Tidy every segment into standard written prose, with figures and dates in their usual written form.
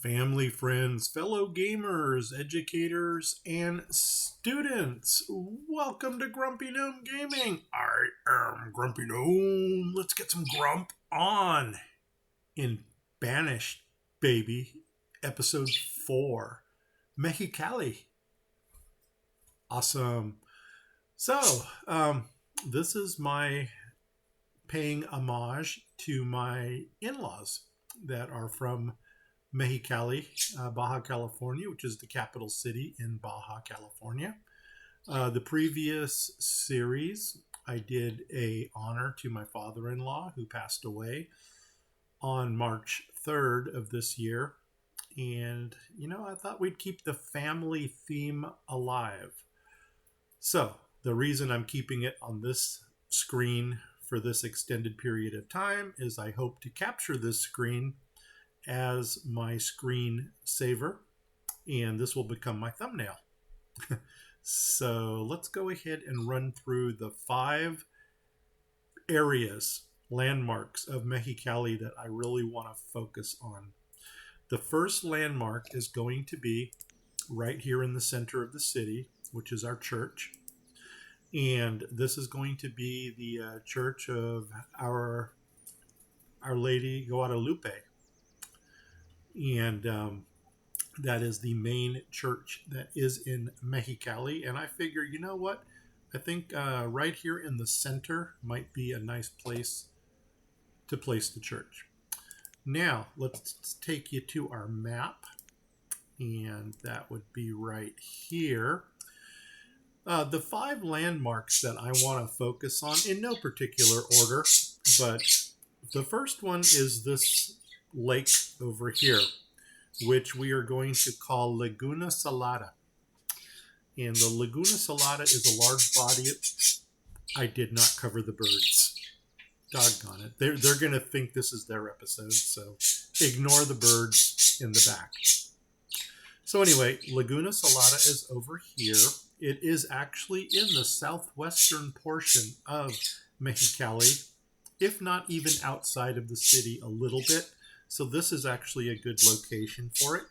Family, friends, fellow gamers, educators, and students. Welcome to Grumpy Gnome Gaming. I am Grumpy Gnome. Let's get some grump on in Banished, baby. Episode 4. Mexicali. Awesome. So, this is my paying homage to my in-laws that are from Mexicali, Baja California, which is the capital city in Baja California. The previous series, I did a honor to my father-in-law who passed away on March 3rd of this year. And, I thought we'd keep the family theme alive. So, the reason I'm keeping it on this screen for this extended period of time is I hope to capture this screen as my screen saver, and this will become my thumbnail. So let's go ahead and run through the 5 areas, landmarks of Mexicali that I really want to focus on. The first landmark is going to be right here in the center of the city, which is our church. And this is going to be the church of Our Lady Guadalupe. And that is the main church that is in Mexicali. And I figure, you know what? I think right here in the center might be a nice place to place the church. Now, let's take you to our map. And that would be right here. The 5 landmarks that I want to focus on in no particular order, but the first one is this lake over here, which we are going to call Laguna Salada. And the Laguna Salada is a large body. I did not cover the birds. Doggone it. They're going to think this is their episode, so ignore the birds in the back. So anyway, Laguna Salada is over here. It is actually in the southwestern portion of Mexicali, if not even outside of the city a little bit. So this is actually a good location for it.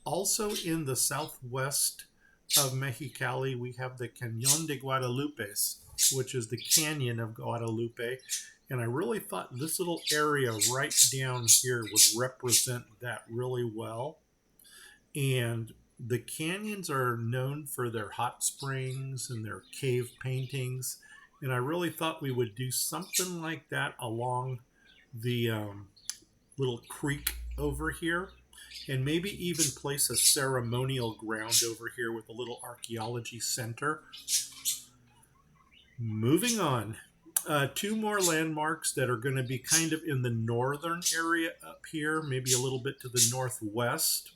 Also in the southwest of Mexicali, we have the Cañón de Guadalupe, which is the Canyon of Guadalupe. And I really thought this little area right down here would represent that really well. And the canyons are known for their hot springs and their cave paintings. And I really thought we would do something like that along the little creek over here, and maybe even place a ceremonial ground over here with a little archaeology center. Moving on, 2 more landmarks that are going to be kind of in the northern area up here, maybe a little bit to the northwest,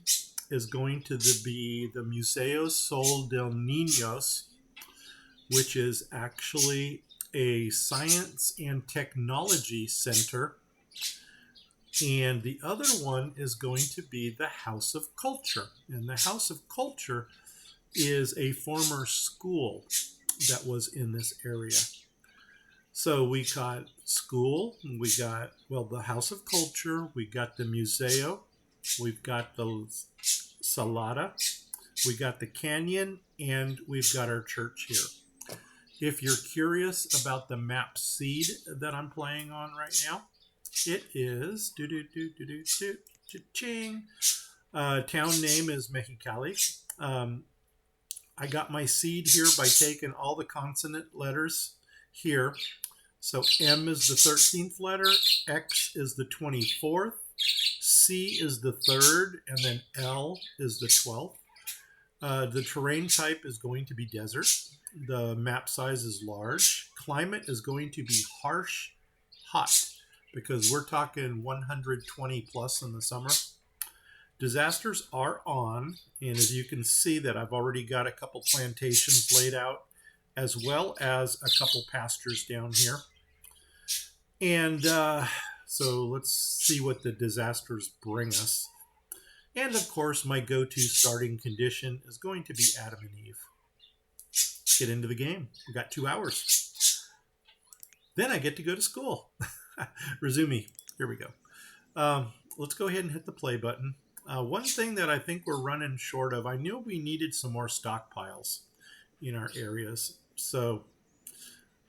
is going to be the Museo Sol del Niños, which is actually a science and technology center. And the other one is going to be the House of Culture. And the House of Culture is a former school that was in this area. So we got school, we got, the House of Culture, we got the Museo, we've got the Salada, we got the canyon, and we've got our church here. If you're curious about the map seed that I'm playing on right now, it is ching. Town name is Mexicali. I got my seed here by taking all the consonant letters here. So M is the 13th letter, X is the 24th, C is the 3rd, and then L is the 12th. The terrain type is going to be desert. The map size is large. Climate is going to be harsh, hot, because we're talking 120 plus in the summer. Disasters are on, and as you can see that I've already got a couple plantations laid out, as well as a couple pastures down here. And so let's see what the disasters bring us. And of course, my go-to starting condition is going to be Adam and Eve. Let's get into the game. We've got 2 hours. Then I get to go to school. Resume. Here we go. Let's go ahead and hit the play button. One thing that I think we're running short of, I knew we needed some more stockpiles in our areas. So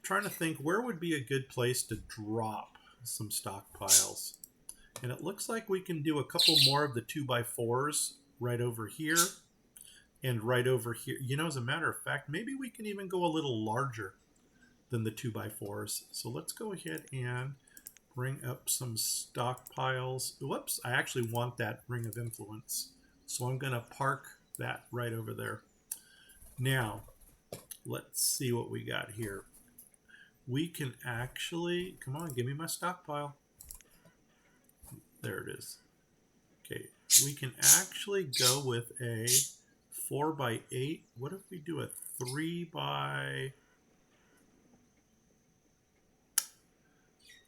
trying to think where would be a good place to drop some stockpiles. And it looks like we can do a couple more of the 2x4s right over here and right over here. You know, as a matter of fact, maybe we can even go a little larger than the 2x4s. So let's go ahead and bring up some stockpiles. Whoops, I actually want that ring of influence. So I'm going to park that right over there. Now, let's see what we got here. We can actually, come on, give me my stockpile. There it is. Okay, we can actually go with a 4x8. What if we do a 3x9?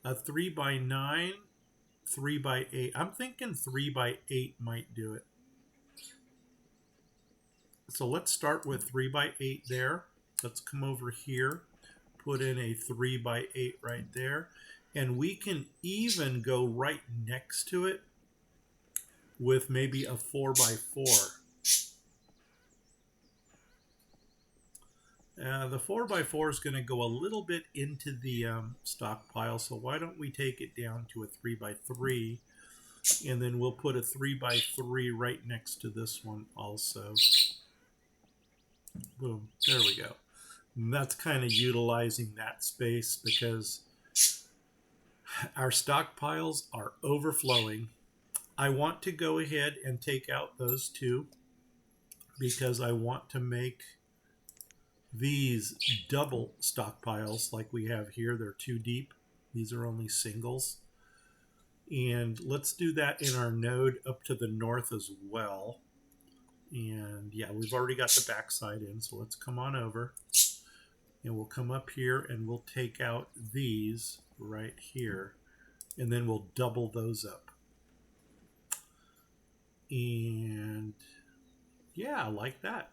A 3x8. I'm thinking 3x8 might do it. So let's start with 3x8 there. Let's come over here, put in a 3x8 right there. And we can even go right next to it with maybe a 4x4. The 4x4 is going to go a little bit into the stockpile, so why don't we take it down to a 3x3, and then we'll put a 3x3 right next to this one also. Boom, there we go. And that's kind of utilizing that space because our stockpiles are overflowing. I want to go ahead and take out those two because I want to make these double stockpiles like we have here. They're too deep. These are only singles. And let's do that in our node up to the north as well. And yeah, we've already got the backside in, so let's come on over. And we'll come up here and we'll take out these right here. And then we'll double those up. And yeah, I like that.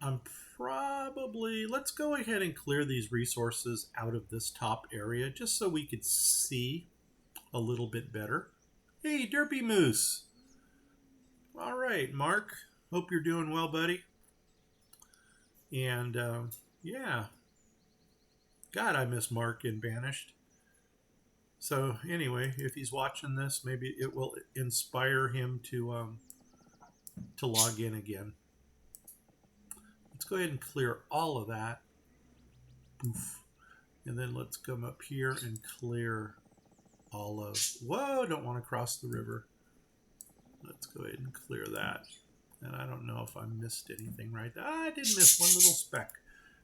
I'm probably, let's go ahead and clear these resources out of this top area just so we could see a little bit better. Hey, Derpy Moose. All right, Mark. Hope you're doing well, buddy. And yeah. God, I miss Mark in Banished. So anyway, if he's watching this, maybe it will inspire him to log in again. Let's go ahead and clear all of that. Poof. And then let's come up here and clear all of... Whoa, don't want to cross the river. Let's go ahead and clear that. And I don't know if I missed anything right there. I did miss one little speck.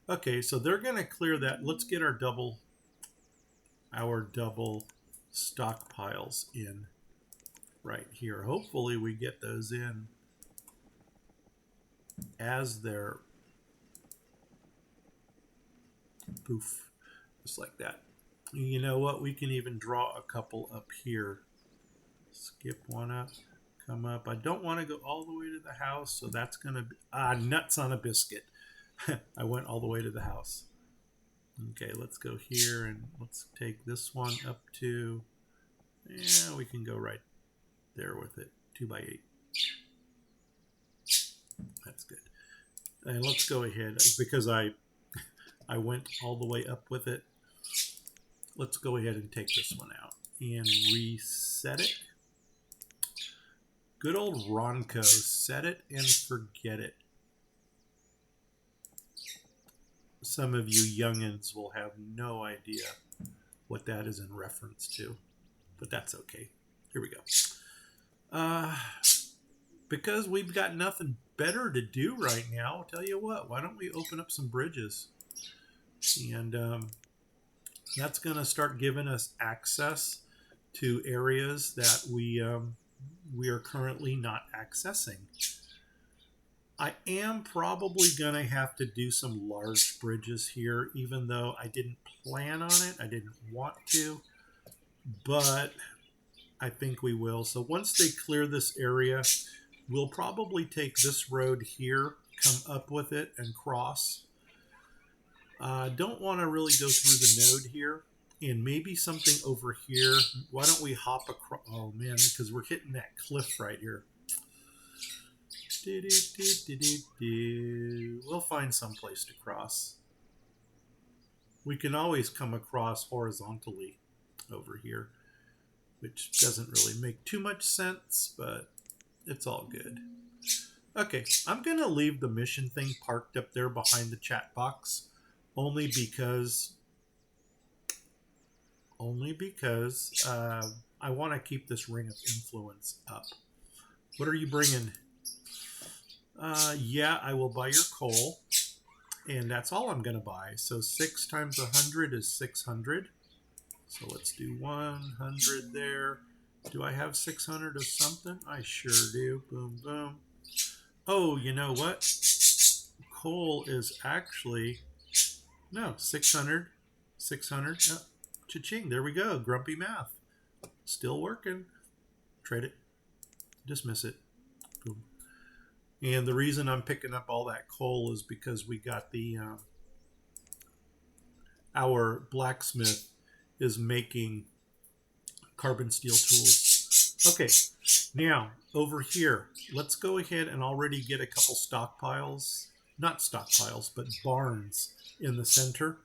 Okay, so they're going to clear that. Let's get our double stockpiles in right here. Hopefully we get those in as they're poof, just like that. You know what? We can even draw a couple up here. Skip one up, come up. I don't want to go all the way to the house, so that's going to be nuts on a biscuit. I went all the way to the house. Okay, let's go here and let's take this one up to, yeah, we can go right there with it, 2x8. That's good. And let's go ahead, because I went all the way up with it. Let's go ahead and take this one out and reset it. Good old Ronco, set it and forget it. Some of you youngins will have no idea what that is in reference to, but that's okay. Here we go. Because we've got nothing better to do right now, I'll tell you what, why don't we open up some bridges? And that's going to start giving us access to areas that we are currently not accessing. I am probably going to have to do some large bridges here, even though I didn't plan on it. I didn't want to, but I think we will. So once they clear this area, we'll probably take this road here, come up with it, and cross. Don't want to really go through the node here. and maybe something over here. Why don't we hop across? Oh man, because we're hitting that cliff right here. We'll find some place to cross. We can always come across horizontally over here, which doesn't really make too much sense, but it's all good. Okay, I'm going to leave the mission thing parked up there behind the chat box, only because I want to keep this ring of influence up. What are you bringing? Yeah, I will buy your coal, and that's all I'm going to buy. So 6 times 100 is 600. So let's do 100 there. Do I have 600 of something? I sure do. Boom, boom. Oh, you know what? Coal is actually, no, 600. 600. Oh, cha-ching. There we go. Grumpy math. Still working. Trade it. Dismiss it. Boom. And the reason I'm picking up all that coal is because we got the, our blacksmith is making carbon steel tools. Okay, now over here, let's go ahead and already get a couple stockpiles, not stockpiles, but barns in the center.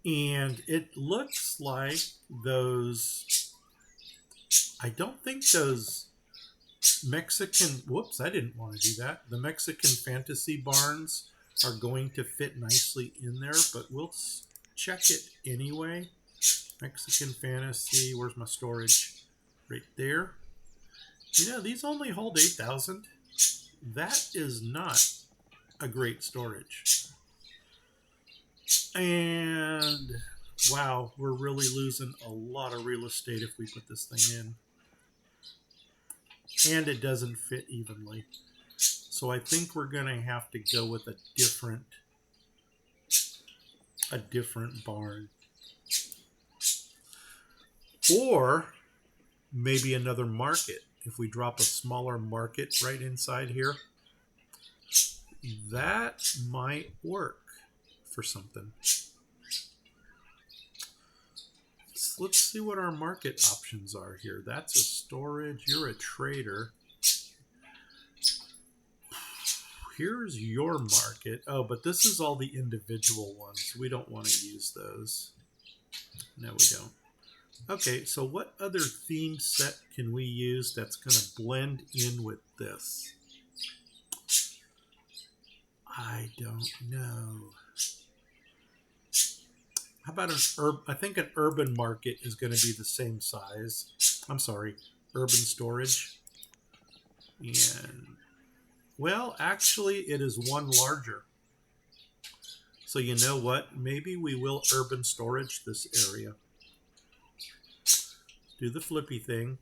And it looks like those, I don't think those Mexican, whoops, I didn't want to do that. The Mexican fantasy barns are going to fit nicely in there, but we'll check it anyway. Mexican fantasy, where's my storage? Right there. You know, these only hold 8,000. That is not a great storage. And wow, we're really losing a lot of real estate if we put this thing in. And it doesn't fit evenly. So I think we're going to have to go with a different barn. Or maybe another market. If we drop a smaller market right inside here, that might work for something. Let's see what our market options are here. That's a storage. You're a trader. Here's your market. Oh, but this is all the individual ones. We don't want to use those. No, we don't. Okay, so what other theme set can we use that's going to blend in with this? I don't know. How about I think an urban market is going to be the same size. I'm sorry, urban storage. And, well, actually, it is one larger. So you know what? Maybe we will urban storage this area. Do the flippy thing.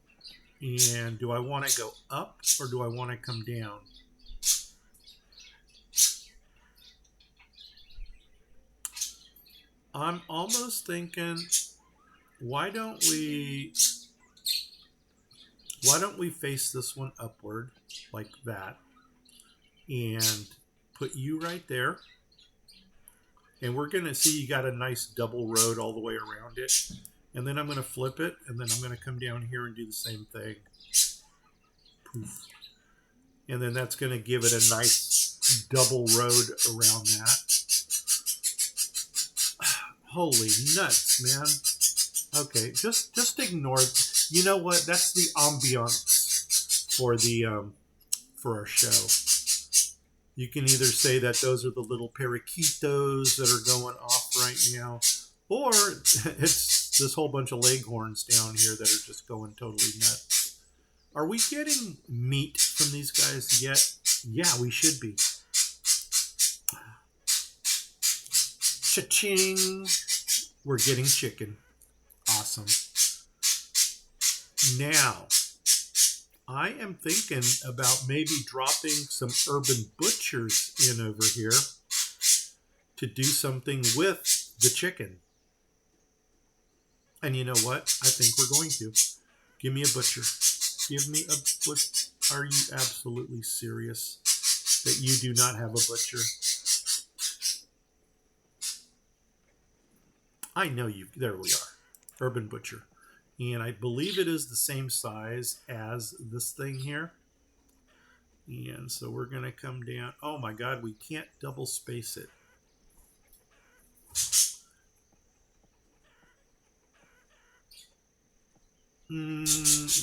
And do I want to go up or do I want to come down? I'm almost thinking, why don't we face this one upward like that and put you right there. And we're going to see you got a nice double road all the way around it. And then I'm going to flip it, and then I'm going to come down here and do the same thing. Poof. And then that's going to give it a nice double road around that. Holy nuts, man. Okay, just ignore it. You know what? That's the ambiance for our show. You can either say that those are the little paraquitos that are going off right now, or it's this whole bunch of leghorns down here that are just going totally nuts. Are we getting meat from these guys yet? Yeah, we should be. Cha-ching! We're getting chicken. Awesome. Now, I am thinking about maybe dropping some urban butchers in over here to do something with the chicken. And you know what? I think we're going to. Give me a butcher. Give me a butcher. Are you absolutely serious that you do not have a butcher? I know you. There we are. Urban Butcher. And I believe it is the same size as this thing here. And so we're going to come down. Oh my God, we can't double space it.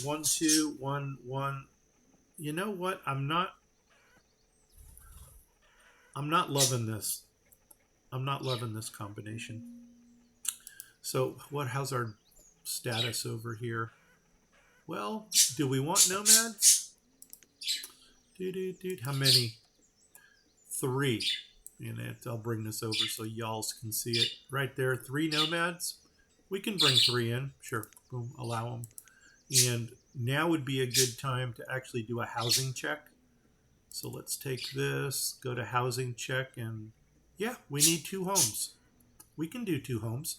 One, two, one, one. You know what? I'm not loving this. I'm not loving this combination. So how's our status over here? Well, do we want nomads? How many? 3. And I'll bring this over so y'all can see it. Right there, 3 nomads. We can bring 3 in. Sure, boom, allow them. And now would be a good time to actually do a housing check. So let's take this, go to housing check, and yeah, we need 2 homes. We can do 2 homes.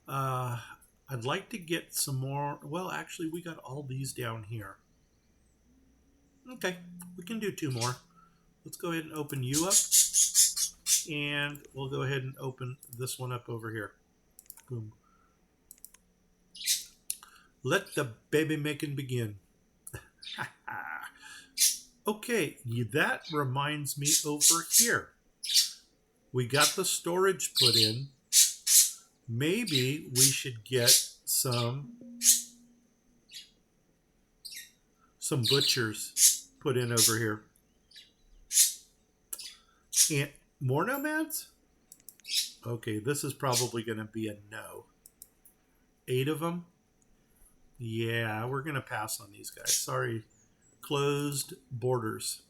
I'd like to get some more. Well, actually, we got all these down here. Okay, we can do 2 more. Let's go ahead and open you up. And we'll go ahead and open this one up over here. Boom. Let the baby making begin. Okay, that reminds me over here. We got the storage put in. Maybe we should get some butchers put in over here. And more nomads? Okay, this is probably going to be a no. 8 of them? Yeah, we're going to pass on these guys. Sorry. Closed borders.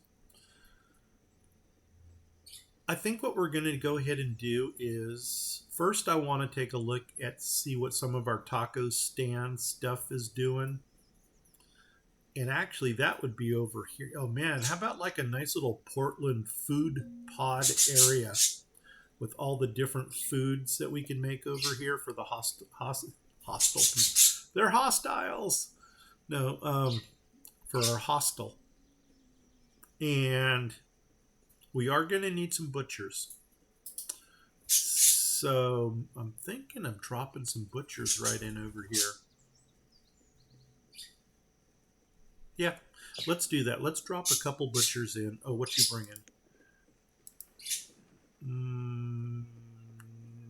I think what we're going to go ahead and do is first I want to take a look at see what some of our taco stand stuff is doing. And actually that would be over here. Oh man, how about like a nice little Portland food pod area with all the different foods that we can make over here for the hostile people. They're hostiles. No, for our hostel. And we are going to need some butchers. So I'm thinking of dropping some butchers right in over here. Yeah, let's do that. Let's drop a couple butchers in. Oh, what you bringing?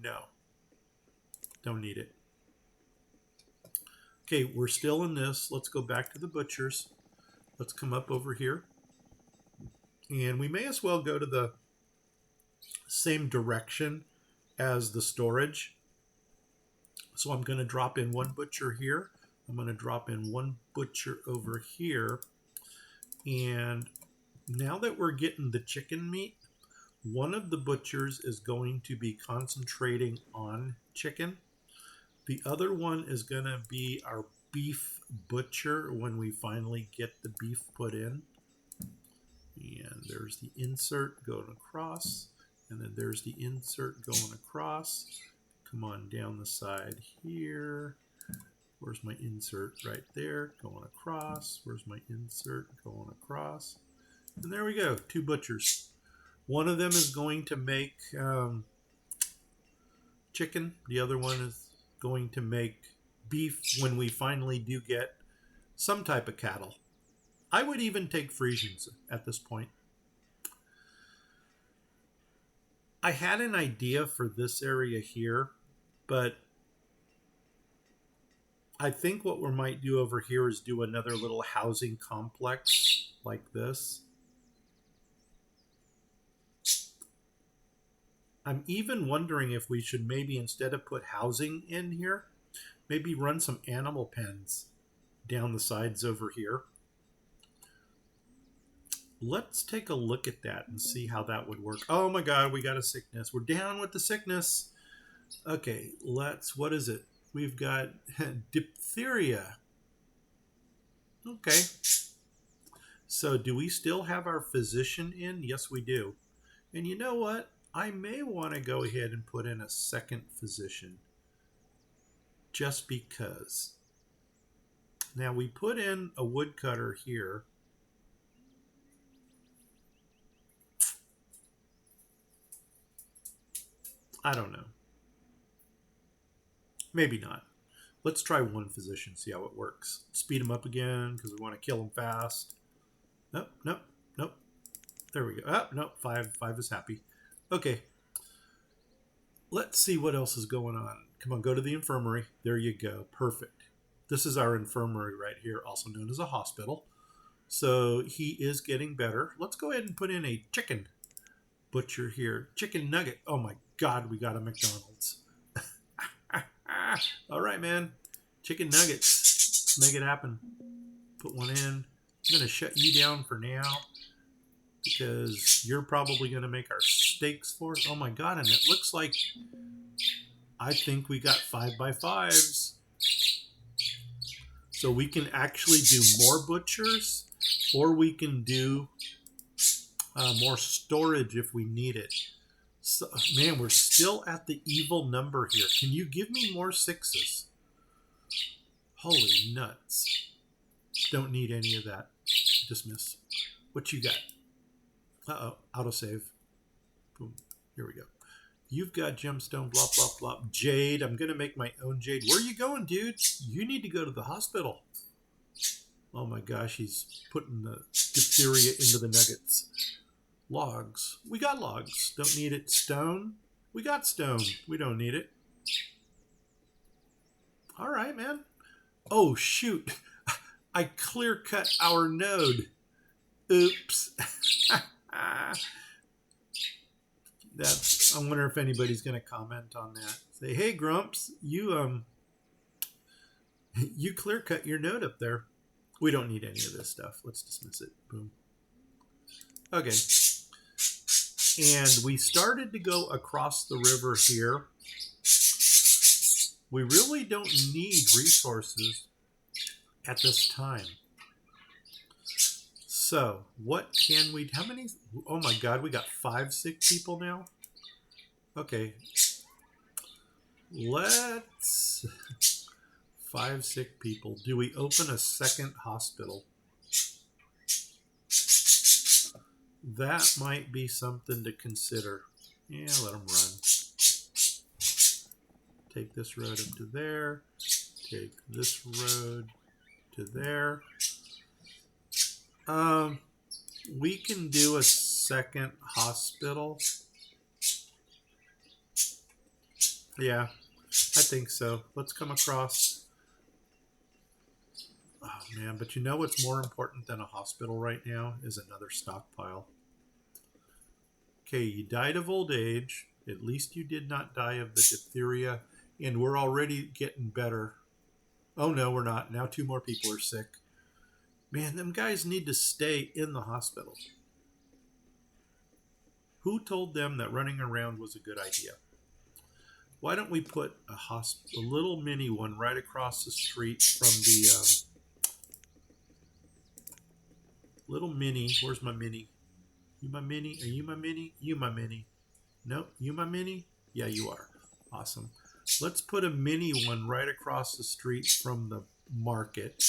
No. Don't need it. Okay, we're still in this. Let's go back to the butchers. Let's come up over here. And we may as well go to the same direction as the storage. So I'm going to drop in 1 butcher here. I'm going to drop in 1 butcher over here. And now that we're getting the chicken meat, one of the butchers is going to be concentrating on chicken. The other one is going to be our beef butcher when we finally get the beef put in. And there's the insert going across. And then there's the insert going across. Come on down the side here. Where's my insert? Right there, going across. Where's my insert? Going across. And there we go, 2 butchers. One of them is going to make chicken. The other one is going to make beef when we finally do get some type of cattle. I would even take Frisians at this point. I had an idea for this area here, but I think what we might do over here is do another little housing complex like this. I'm even wondering if we should maybe, instead of put housing in here, maybe run some animal pens down the sides over here. Let's take a look at that and see how that would work. Oh my God, we got a sickness. We're down with the sickness. Okay, what is it? We've got diphtheria. Okay. So do we still have our physician in? Yes, we do. And you know what? I may want to go ahead and put in a second physician. Just because. Now we put in a woodcutter here. I don't know. Maybe not. Let's try one physician, see how it works. Speed him up again because we want to kill him fast. Nope, nope, nope. There we go. Oh, nope, five is happy. Okay, let's see what else is going on. Come on, go to the infirmary. There you go. Perfect. This is our infirmary right here, also known as a hospital. So he is getting better. Let's go ahead and put in a chicken butcher here. Chicken nugget. Oh my God, we got a McDonald's. All right, man. Chicken nuggets. Let's make it happen. Put one in. I'm going to shut you down for now because you're probably going to make our steaks for us. Oh my God, and it looks like I think we got 5x5s. So we can actually do more butchers, or we can do more storage if we need it. So, man, we're still at the evil number here. Can you give me more 6s? Holy nuts. Don't need any of that. Dismiss. What you got? Uh-oh. Autosave. Boom. Here we go. You've got gemstone, blah, blah, blah. Jade. I'm going to make my own jade. Where are you going, dude? You need to go to the hospital. Oh, my gosh. He's putting the diphtheria into the nuggets. Logs. We got logs. Don't need it. Stone. We got stone. We don't need it. All right, man. Oh, shoot. I clear cut our node. Oops. I wonder if anybody's going to comment on that. Say, hey, Grumps, you clear cut your node up there. We don't need any of this stuff. Let's dismiss it. Boom. Okay. And we started to go across the river here. We really don't need resources at this time. So, what can we... How many... Oh my God, we got 5 sick people now? Okay. Let's... 5 sick people. Do we open a second hospital? That might be something to consider. Yeah, let them run. Take this road up to there. Take this road to there. We can do a second hospital. Yeah, I think so. Let's come across. Oh, man, but you know what's more important than a hospital right now is another stockpile. Okay, you died of old age. At least you did not die of the diphtheria, and we're already getting better. Oh, no, we're not. Now 2 more people are sick. Man, them guys need to stay in the hospital. Who told them that running around was a good idea? Why don't we put a little mini one right across the street from the little mini? Where's my mini? You my mini? Are you my mini? You my mini? No, you my mini? Yeah, you are. Awesome. Let's put a mini one right across the street from the market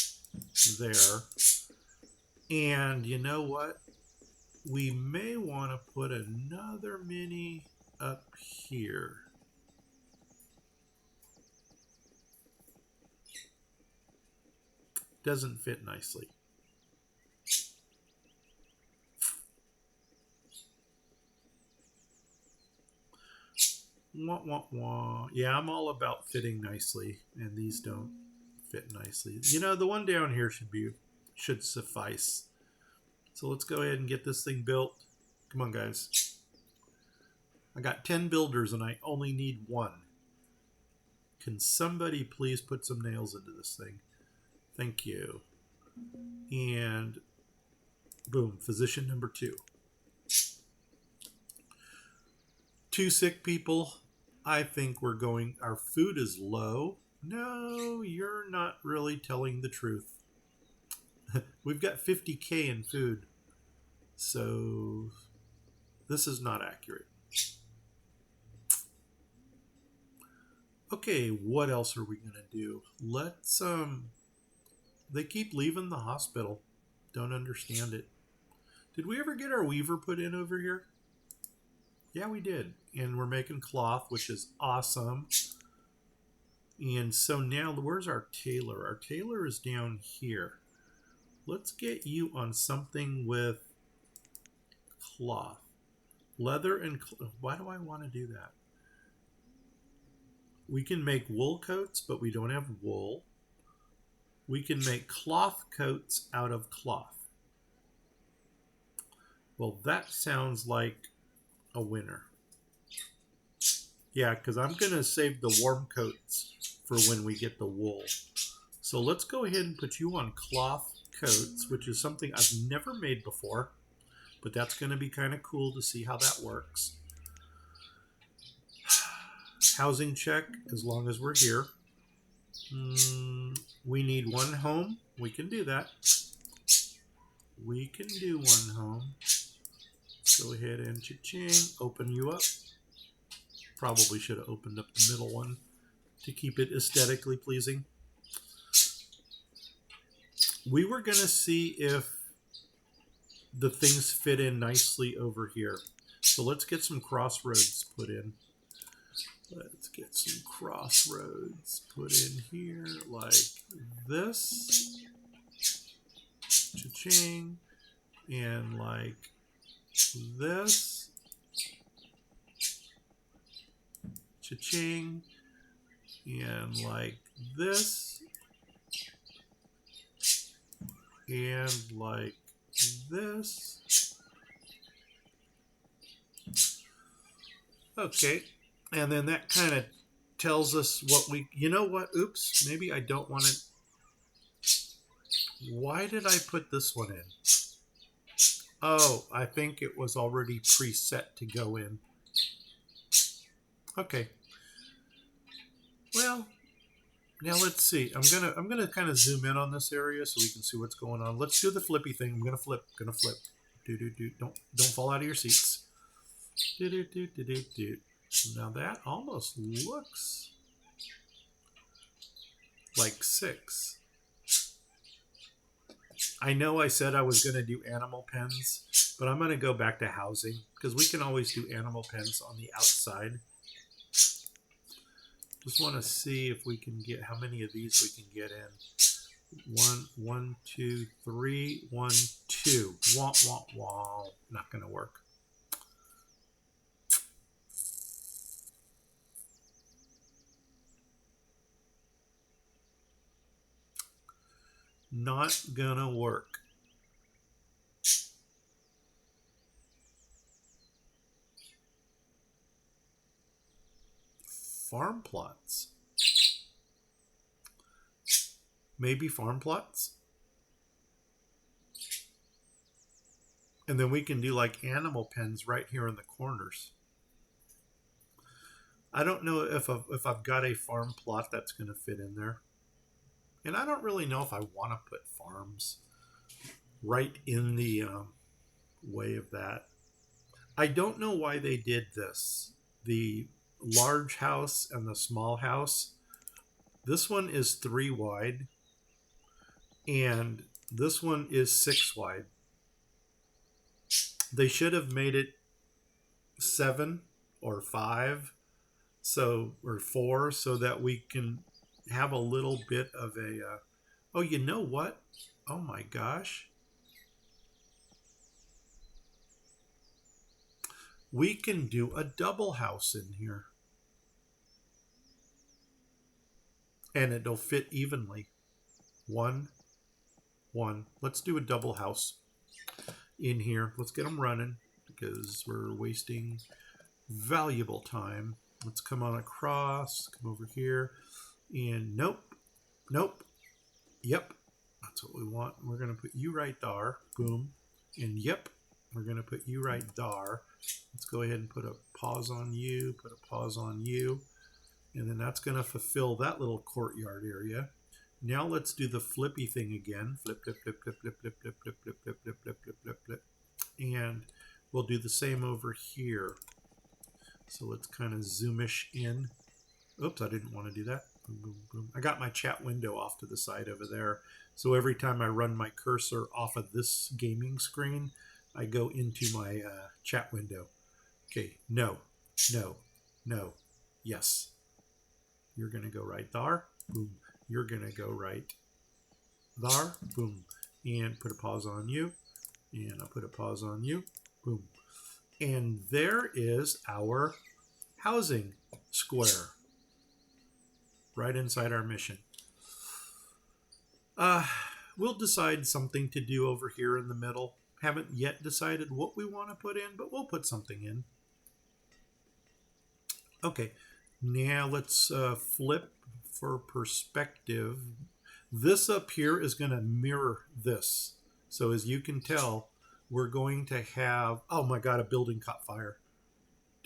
there. And you know what? We may want to put another mini up here. Doesn't fit nicely. Wah, wah, wah. Yeah, I'm all about fitting nicely, and these don't fit nicely. You know, the one down here should suffice. So let's go ahead and get this thing built. Come on, guys. I got 10 builders, and I only need 1. Can somebody please put some nails into this thing? Thank you. And boom, physician number 2. 2 sick people. I think our food is low. No, you're not really telling the truth. We've got 50K in food. So this is not accurate. Okay, what else are we going to do? Let's, they keep leaving the hospital. Don't understand it. Did we ever get our weaver put in over here? Yeah, we did. And we're making cloth, which is awesome. And so now, where's our tailor? Our tailor is down here. Let's get you on something with cloth. Leather and why do I want to do that? We can make wool coats, but we don't have wool. We can make cloth coats out of cloth. Well, that sounds like a winner. Yeah, because I'm going to save the warm coats for when we get the wool. So let's go ahead and put you on cloth coats, which is something I've never made before. But that's going to be kind of cool to see how that works. Housing check, as long as we're here. We need one home. We can do that. We can do one home. Let's go ahead and cha-ching, open you up. Probably should have opened up the middle one to keep it aesthetically pleasing. We were going to see if the things fit in nicely over here. So let's get some crossroads put in. Let's get some crossroads put in here like this. Cha-ching. And like this. Cha-ching. And like this. And like this. Okay. And then that kind of tells us what we, you know what? Oops, maybe I don't want to. Why did I put this one in? Oh, I think it was already preset to go in. Okay. Well, now let's see. I'm gonna kind of zoom in on this area so we can see what's going on. Let's do the flippy thing. I'm gonna flip. Don't fall out of your seats. Now that almost looks like 6. I know I said I was going to do animal pens, but I'm going to go back to housing because we can always do animal pens on the outside. Just want to see if we can get how many of these we can get in. 1, 2, 3, 1, 2. Wah, wah, wah. Not going to work. Not gonna work. Farm plots. Maybe farm plots. And then we can do like animal pens right here in the corners. I don't know if I've got a farm plot that's going to fit in there. And I don't really know if I want to put farms right in the way of that. I don't know why they did this. The large house and the small house. This one is 3 wide. And this one is 6 wide. They should have made it 7 or 5. Or 4 so that we can have a little bit of a oh, you know what? Oh my gosh. We can do a double house in here. And it'll fit evenly. 1, 1. Let's do a double house in here. Let's get them running because we're wasting valuable time. Let's come on across, come over here, and nope, yep, that's what we want. We're going to put you right there, boom, and yep, we're going to put you right there. Let's go ahead and put a pause on you, put a pause on you, and then that's going to fulfill that little courtyard area. Now let's do the flippy thing again, flip, flip, flip, flip, flip, flip, flip, flip, flip, flip, flip, flip, flip, flip, flip, and we'll do the same over here. So let's kind of zoomish in. Oops, I didn't want to do that. Boom, boom, boom. I got my chat window off to the side over there. So every time I run my cursor off of this gaming screen, I go into my chat window. Okay, no, yes. You're going to go right there. Boom. You're going to go right there. Boom. And put a pause on you. And I'll put a pause on you. Boom. And there is our housing square right inside our mission. We'll decide something to do over here in the middle. Haven't yet decided what we want to put in, but we'll put something in. Okay, now let's flip for perspective. This up here is going to mirror this. So as you can tell, we're going to have, oh my God, a building caught fire.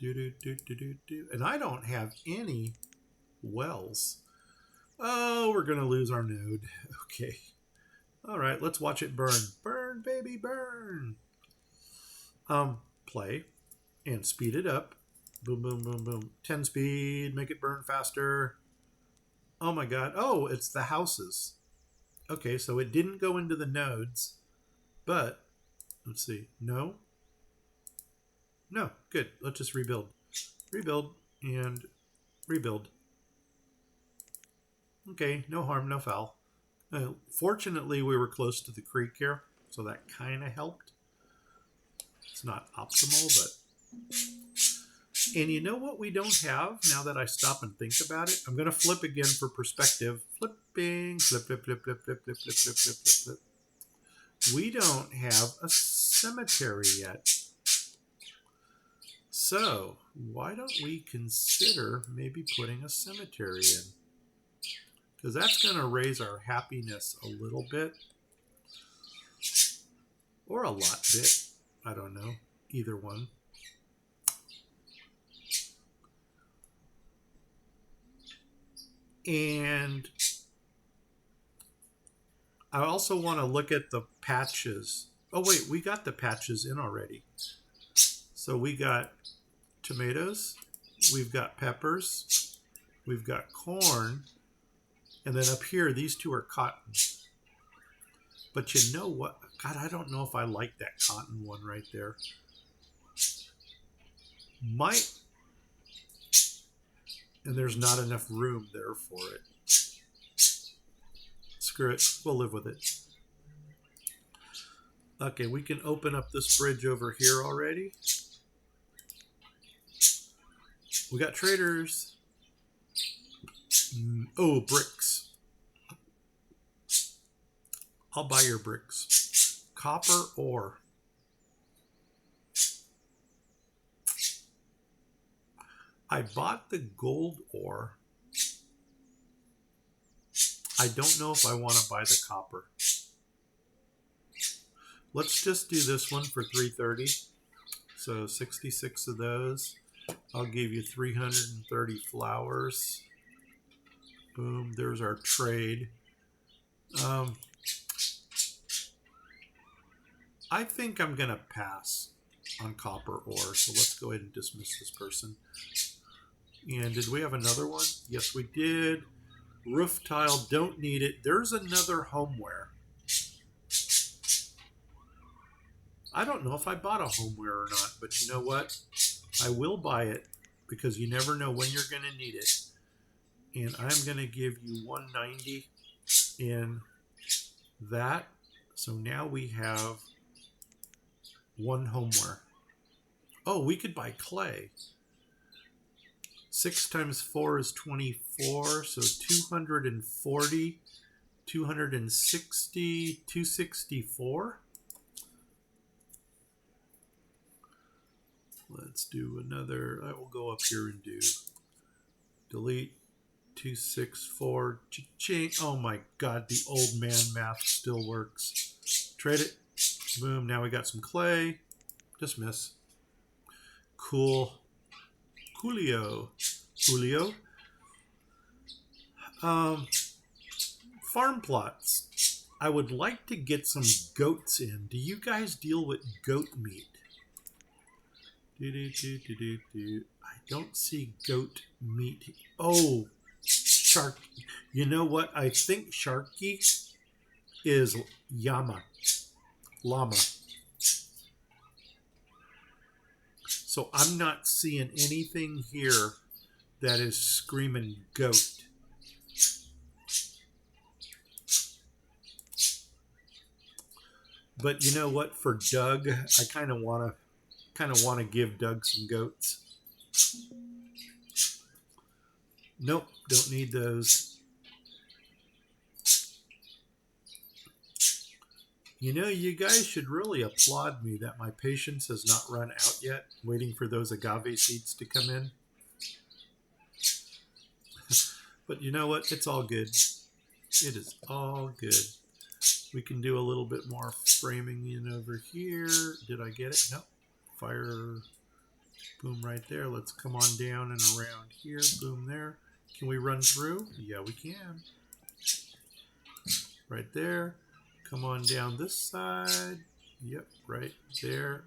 And I don't have any wells. Oh, we're going to lose our node. Okay. All right, let's watch it burn. Burn, baby, burn. Play and speed it up. Boom, boom, boom, boom. 10 speed, make it burn faster. Oh my God. Oh, it's the houses. Okay, so it didn't go into the nodes, but let's see. No. No, good. Let's just rebuild. Rebuild and rebuild. Okay, no harm, no foul. Fortunately, we were close to the creek here, so that kind of helped. It's not optimal, but... And you know what we don't have now that I stop and think about it? I'm going to flip again for perspective. Flipping, flip, flip, flip, flip, flip, flip, flip, flip, flip, flip, flip. We don't have a cemetery yet. So, why don't we consider maybe putting a cemetery in? Because that's going to raise our happiness a little bit. Or a lot bit. I don't know. Either one. And I also want to look at the patches. Oh, wait, we got the patches in already. So we got tomatoes, we've got peppers, we've got corn, and then up here, these two are cotton. But you know what? God, I don't know if I like that cotton one right there. And there's not enough room there for it. Screw it. We'll live with it. Okay, we can open up this bridge over here already. We got traders. Oh, bricks. I'll buy your bricks. Copper ore. I bought the gold ore. I don't know if I want to buy the copper. Let's just do this one for 330. So 66 of those. I'll give you 330 flowers. Boom, there's our trade. I think I'm going to pass on copper ore. So let's go ahead and dismiss this person. And did we have another one? Yes, we did. Roof tile, don't need it. There's another homeware. I don't know if I bought a homeware or not, but you know what? I will buy it because you never know when you're going to need it. And I'm going to give you 190 in that. So now we have one homeware. Oh, we could buy clay. 6 times 4 is 24, so 240, 260, 264. Let's do another. I will go up here and do delete 264. Cha-ching. Oh my God, the old man math still works. Trade it. Boom. Now we got some clay. Dismiss. Cool. Julio. Farm plots. I would like to get some goats in. Do you guys deal with goat meat? I don't see goat meat. Oh, shark. You know what? I think Sharky is llama. So I'm not seeing anything here that is screaming goat. But you know what? For Doug, I kind of want to give Doug some goats. Nope, don't need those. You know, you guys should really applaud me that my patience has not run out yet, waiting for those agave seeds to come in. But you know what? It's all good. It is all good. We can do a little bit more framing in over here. Did I get it? No. Fire. Boom right there. Let's come on down and around here. Boom there. Can we run through? Yeah, we can. Right there. Come on down this side. Yep, right there.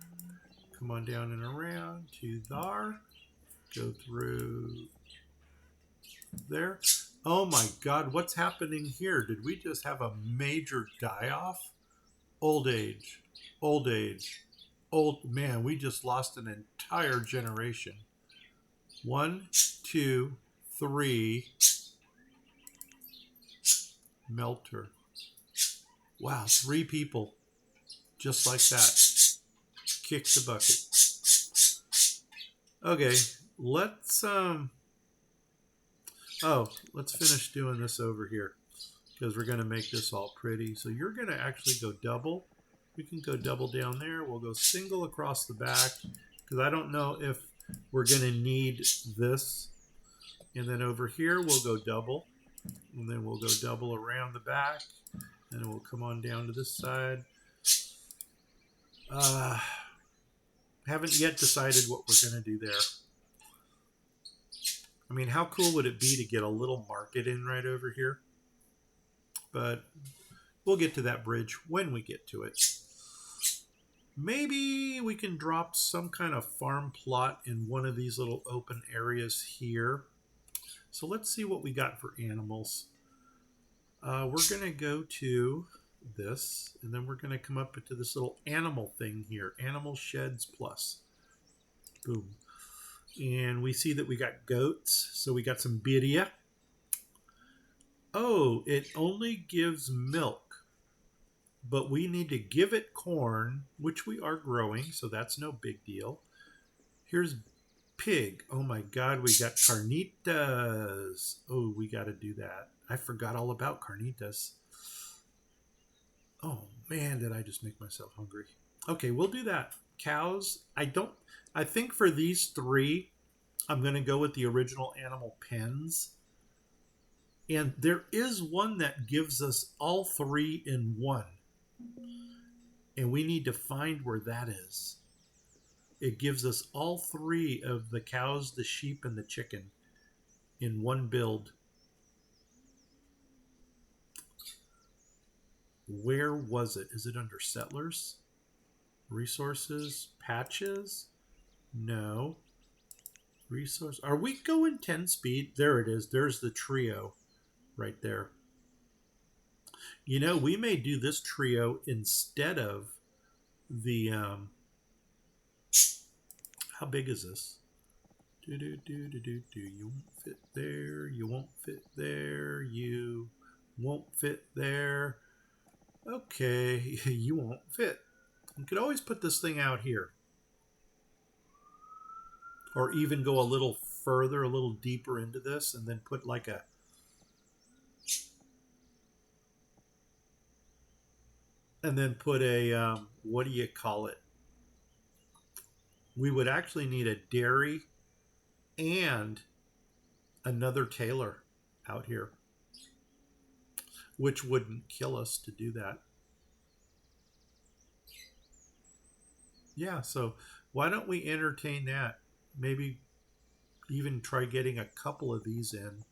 Come on down and around to there. Go through there. Oh my God, what's happening here? Did we just have a major die-off? Old age. Old age. Old man, we just lost an entire generation. 1, 2, 3. Melter. Wow, 3 people. Just like that. Kick the bucket. Okay, let's let's finish doing this over here because we're going to make this all pretty. So you're going to actually go double. We can go double down there. We'll go single across the back because I don't know if we're going to need this. And then over here we'll go double. And then we'll go double around the back. And then we'll come on down to this side. Haven't yet decided what we're going to do there. I mean, how cool would it be to get a little market in right over here? But we'll get to that bridge when we get to it. Maybe we can drop some kind of farm plot in one of these little open areas here. So let's see what we got for animals. We're going to go to this, and then we're going to come up into this little animal thing here. Animal sheds plus. Boom. And we see that we got goats. So we got some birria. Oh, it only gives milk. But we need to give it corn, which we are growing. So that's no big deal. Here's pig. Oh my God, we got carnitas. Oh, we got to do that. I forgot all about carnitas. Oh man, did I just make myself hungry. Okay, we'll do that. Cows, I think for these 3, I'm going to go with the original animal pens. And there is one that gives us all 3 in one. And we need to find where that is. It gives us all 3 of the cows, the sheep, and the chicken in one build. Where was it? Is it under settlers? Resources? Patches? No. Resource. Are we going 10 speed? There it is. There's the trio right there. You know, we may do this trio instead of the how big is this? You won't fit there. You won't fit there. You won't fit there. Okay, you won't fit. You could always put this thing out here. Or even go a little further, a little deeper into this, and then put like a... And then put a, what do you call it? We would actually need a dairy and another tailor out here, which wouldn't kill us to do that. Yeah, so why don't we entertain that? Maybe even try getting a couple of these in.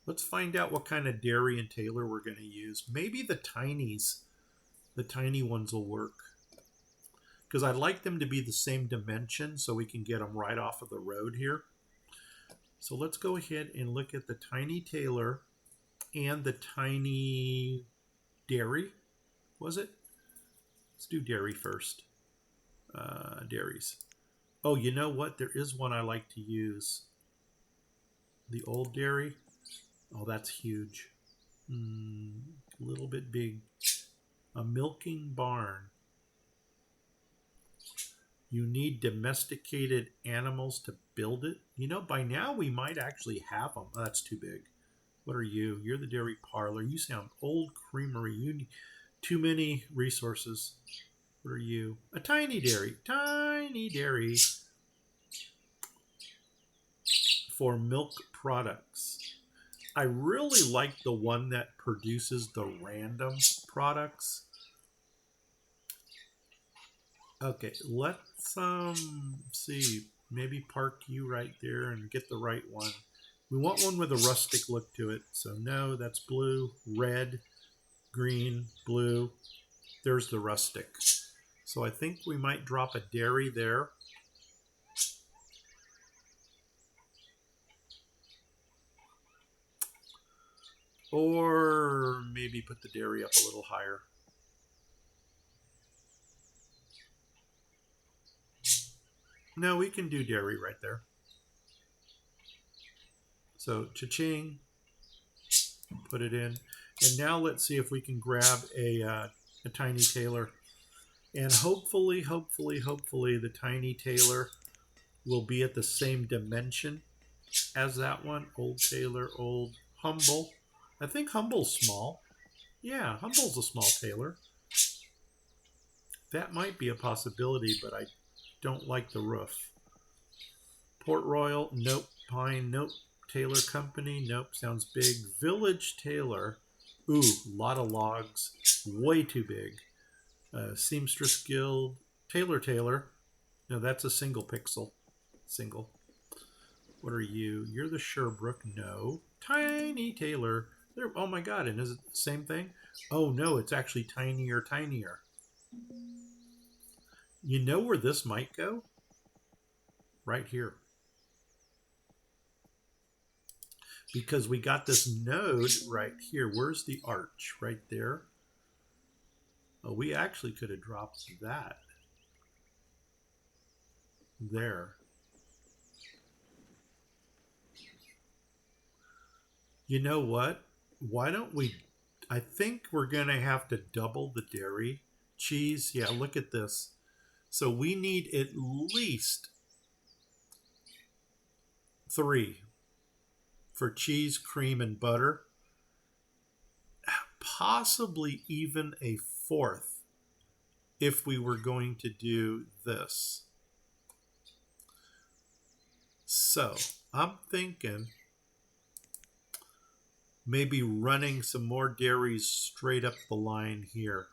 Let's find out what kind of dairy and tailor we're going to use. Maybe the tinies. The tiny ones will work. Because I'd like them to be the same dimension so we can get them right off of the road here. So let's go ahead and look at the tiny tailor and the tiny dairy. Was it? Let's do dairy first. Dairies. Oh, you know what? There is one I like to use. The old dairy. Oh, that's huge. a little bit big. A milking barn. You need domesticated animals to build it. You know, by now we might actually have them. Oh, that's too big. What are you? You're the dairy parlor. You sound old creamery. You need too many resources. What are you? A tiny dairy. Tiny dairy for milk products. I really like the one that produces the random products. Okay, let's see. Maybe park you right there and get the right one. We want one with a rustic look to it. So no, that's blue, red, green, blue. There's the rustic. So I think we might drop a dairy there. Or maybe put the dairy up a little higher. No, we can do dairy right there. So cha-ching, put it in. And now let's see if we can grab a tiny tailor. And hopefully, the tiny tailor will be at the same dimension as that one. Old tailor, old, humble. I think humble's small. Yeah, humble's a small tailor. That might be a possibility, but I don't like the roof. Port Royal, nope. Pine, nope. Tailor Company, nope. Sounds big. Village Tailor, ooh, lot of logs, way too big. Seamstress Guild, Tailor. No, that's a single pixel. Single. What are you? You're the Sherbrooke. No. Tiny Tailor. There. Oh my God! And is it the same thing? Oh no, it's actually tinier. You know where this might go? Right here. Because we got this node right here. Where's the arch? Right there. Oh, we actually could have dropped that there. You know what? Why don't we? I think we're going to have to double the dairy. Cheese, yeah, look at this. So we need at least 3 for cheese, cream, and butter. Possibly even a 4th if we were going to do this. So I'm thinking maybe running some more dairies straight up the line here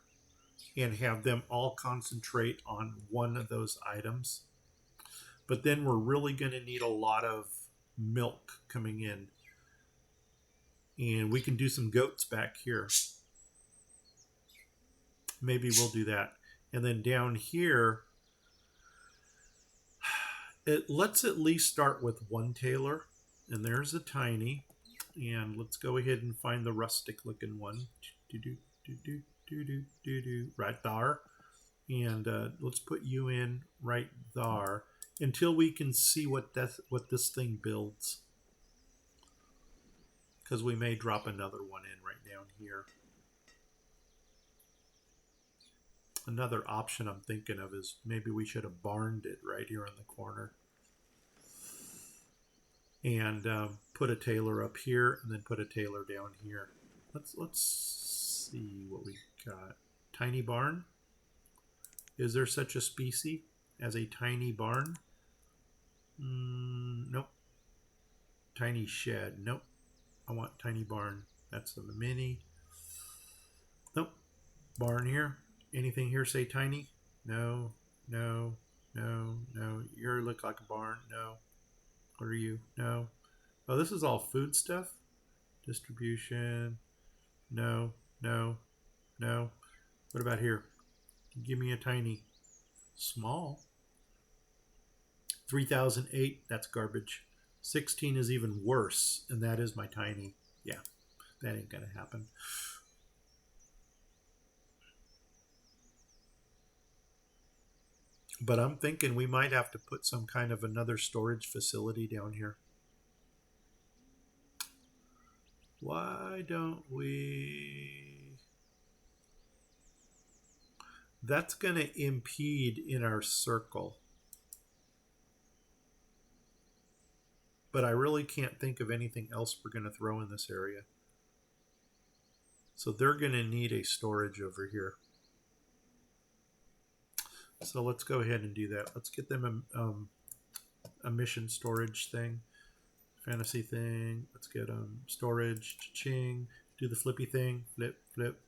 and have them all concentrate on one of those items. But then we're really going to need a lot of milk coming in. And we can do some goats back here. Maybe we'll do that. And then down here, let's at least start with 1 tailor. And there's a tiny. And let's go ahead and find the rustic looking one. Right there. And let's put you in right there until we can see what this thing builds. Because we may drop another one in right down here. Another option I'm thinking of is maybe we should have barned it right here in the corner. And put a tailor up here and then put a tailor down here. Let's see what we got. Tiny barn. Is there such a species as a tiny barn? Nope. Tiny shed. Nope. I want tiny barn. That's the mini. Nope. Barn here. Anything here say tiny? No. You look like a barn. No. What are you? No. Oh, this is all food stuff. Distribution. No. What about here? Give me a tiny. Small. 3008. That's garbage. 16 is even worse, and that is my tiny. Yeah, that ain't gonna happen. But I'm thinking we might have to put some kind of another storage facility down here. Why don't we that's going to impede in our circle. But I really can't think of anything else we're going to throw in this area. So they're going to need a storage over here. So let's go ahead and do that. Let's get them a mission storage thing. Fantasy thing. Let's get storage. Cha-ching. Do the flippy thing. Flip, flip.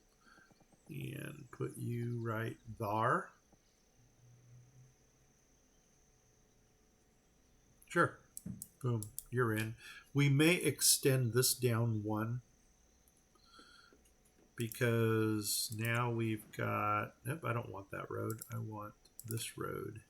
And put you right there. Sure. Boom. You're in. We may extend this down one, because now we've got... Nope, I don't want that road. I want this road.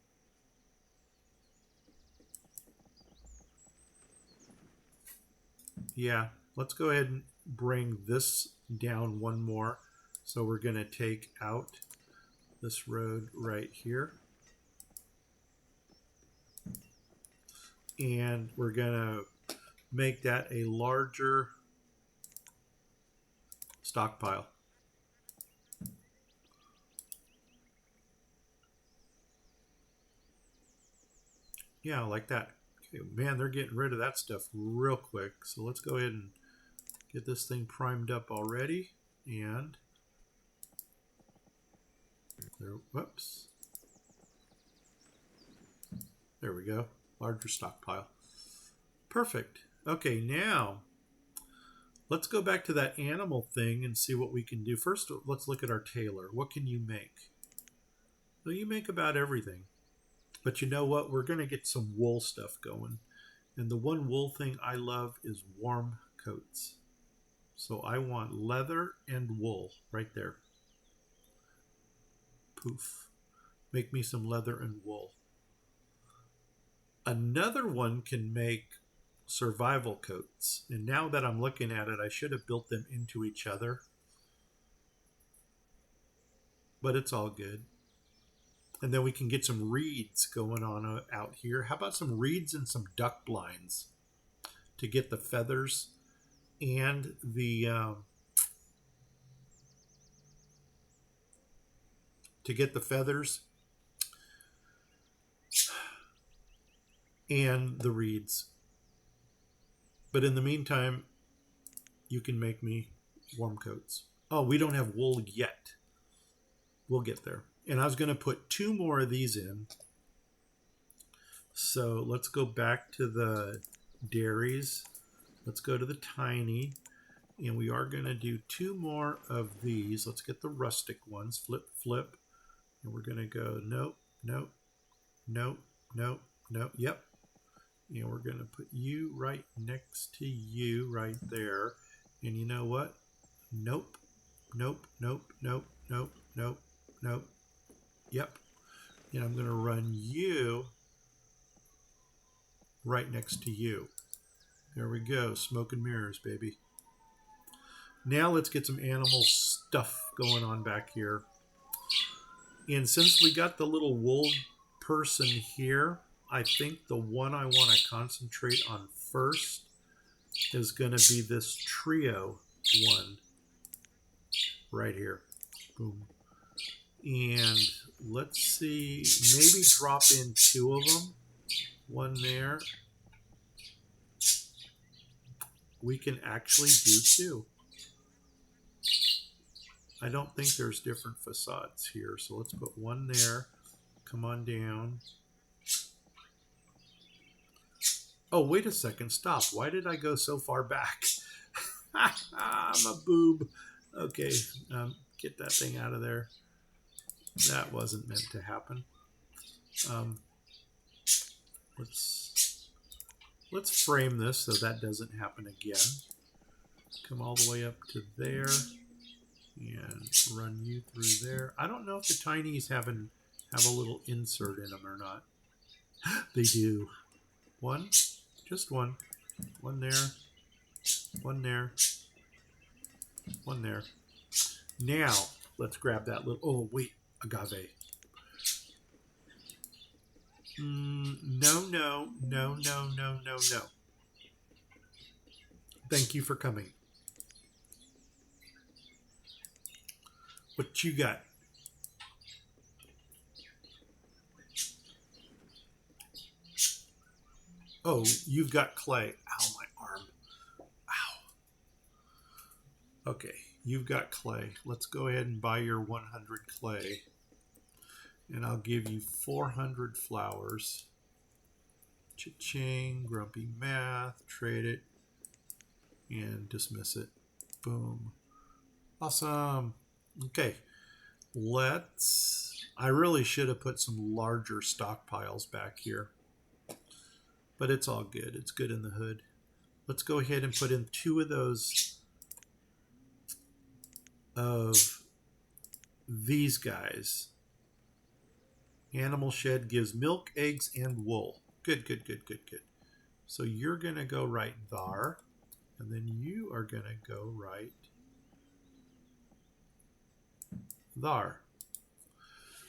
Yeah, let's go ahead and bring this down one more. So we're going to take out this road right here. And we're going to make that a larger stockpile. Yeah, like that. Okay, man, they're getting rid of that stuff real quick. So let's go ahead and get this thing primed up already. And there, whoops. There we go. Larger stockpile. Perfect. Okay, now let's go back to that animal thing and see what we can do. First, let's look at our tailor. What can you make? Well, you make about everything. But you know what? We're going to get some wool stuff going. And the one wool thing I love is warm coats. So I want leather and wool right there. Poof. Make me some leather and wool. Another one can make survival coats. And now that I'm looking at it, I should have built them into each other. But it's all good. And then we can get some reeds going on out here. How about some reeds and some duck blinds to get the feathers and the reeds. But in the meantime, you can make me warm coats. Oh, we don't have wool yet. We'll get there. And I was going to put 2 more of these in. So let's go back to the dairies. Let's go to the tiny. And we are going to do 2 more of these. Let's get the rustic ones. Flip, flip. And we're going to go nope, nope, nope, nope, nope. Yep. And we're going to put you right next to you right there. And you know what? Nope, nope, nope, nope, nope, nope, nope. Yep. And I'm going to run you right next to you. There we go. Smoke and mirrors, baby. Now let's get some animal stuff going on back here. And since we got the little wool person here, I think the one I want to concentrate on first is going to be this trio one right here. Boom. And let's see, maybe drop in 2 of them. One there. We can actually do 2. I don't think there's different facades here. So let's put 1 there. Come on down. Oh, wait a second. Stop. Why did I go so far back? I'm a boob. Okay. Get that thing out of there. That wasn't meant to happen. Let's frame this so that doesn't happen again. Come all the way up to there and run you through there. I don't know if the tinies have a little insert in them or not. They do. 1, just 1. 1 there, 1 there, 1 there. Now let's grab that little. Oh wait. Agave. No, no, no, no, no, no, no. Thank you for coming. What you got? Oh, you've got clay. Ow, my arm. Ow. Okay, you've got clay. Let's go ahead and buy your 100 clay. And I'll give you 400 flowers. Cha-ching, grumpy math, trade it, and dismiss it. Boom. Awesome. Okay, I really should have put some larger stockpiles back here, but it's all good. It's good in the hood. Let's go ahead and put in 2 of those of these guys. Animal shed gives milk, eggs, and wool. Good, good, good, good, good. So you're going to go right there, and then you are going to go right there.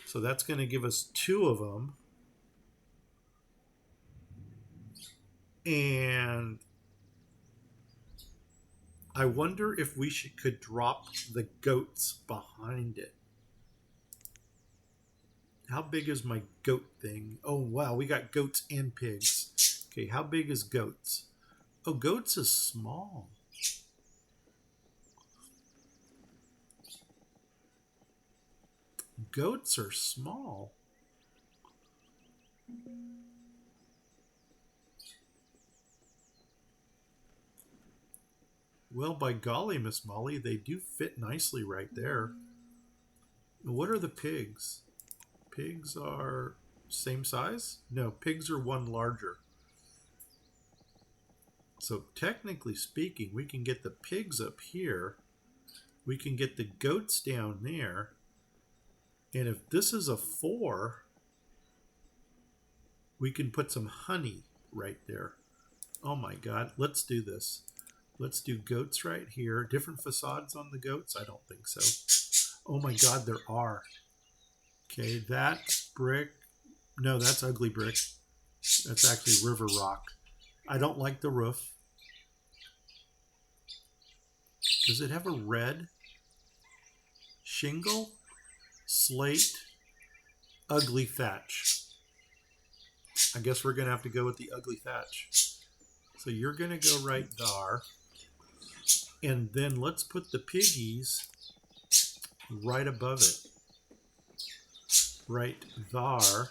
So that's going to give us 2 of them. And I wonder if we could drop the goats behind it. How big is my goat thing? Oh, wow, we got goats and pigs. Okay, how big is goats? Oh, goats is small. Goats are small. Well, by golly, Miss Molly, they do fit nicely right there. What are the pigs? Pigs are same size? No, pigs are 1 larger. So technically speaking, we can get the pigs up here. We can get the goats down there. And if this is a 4, we can put some honey right there. Oh my God, let's do this. Let's do goats right here. Different facades on the goats? I don't think so. Oh my God, there are. Okay, that's brick. No, that's ugly brick. That's actually river rock. I don't like the roof. Does it have a red? Shingle? Slate? Ugly thatch. I guess we're going to have to go with the ugly thatch. So you're going to go right there. And then let's put the piggies right above it. Right there.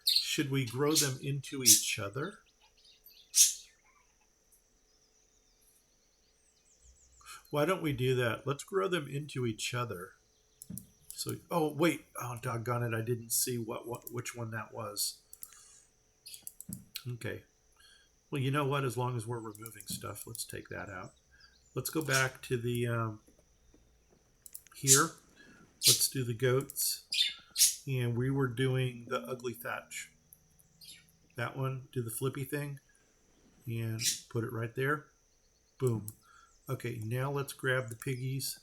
Should we grow them into each other? Why don't we do that? Let's grow them into each other. So, oh, wait. Oh, doggone it. I didn't see which one that was. Okay. Well, you know what? As long as we're removing stuff, let's take that out. Let's go back to the here. Let's do the goats. And we were doing the ugly thatch. That one, do the flippy thing. And put it right there. Boom. Okay, now let's grab the piggies.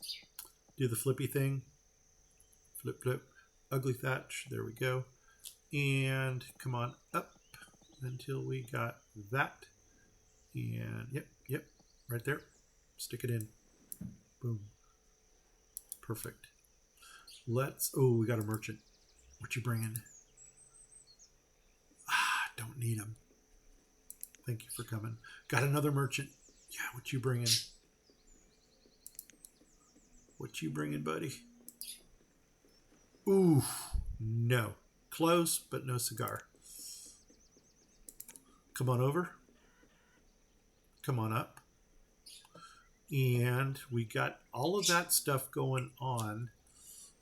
Do the flippy thing. Flip, flip. Ugly thatch. There we go. And come on up until we got that. And yep, right there. Stick it in. Boom. Perfect. Oh, we got a merchant. What you bringing? Don't need him. Thank you for coming. Got another merchant. Yeah, what you bringing? What you bringing, buddy? Ooh, no. Close, but no cigar. Come on over. Come on up. And we got all of that stuff going on.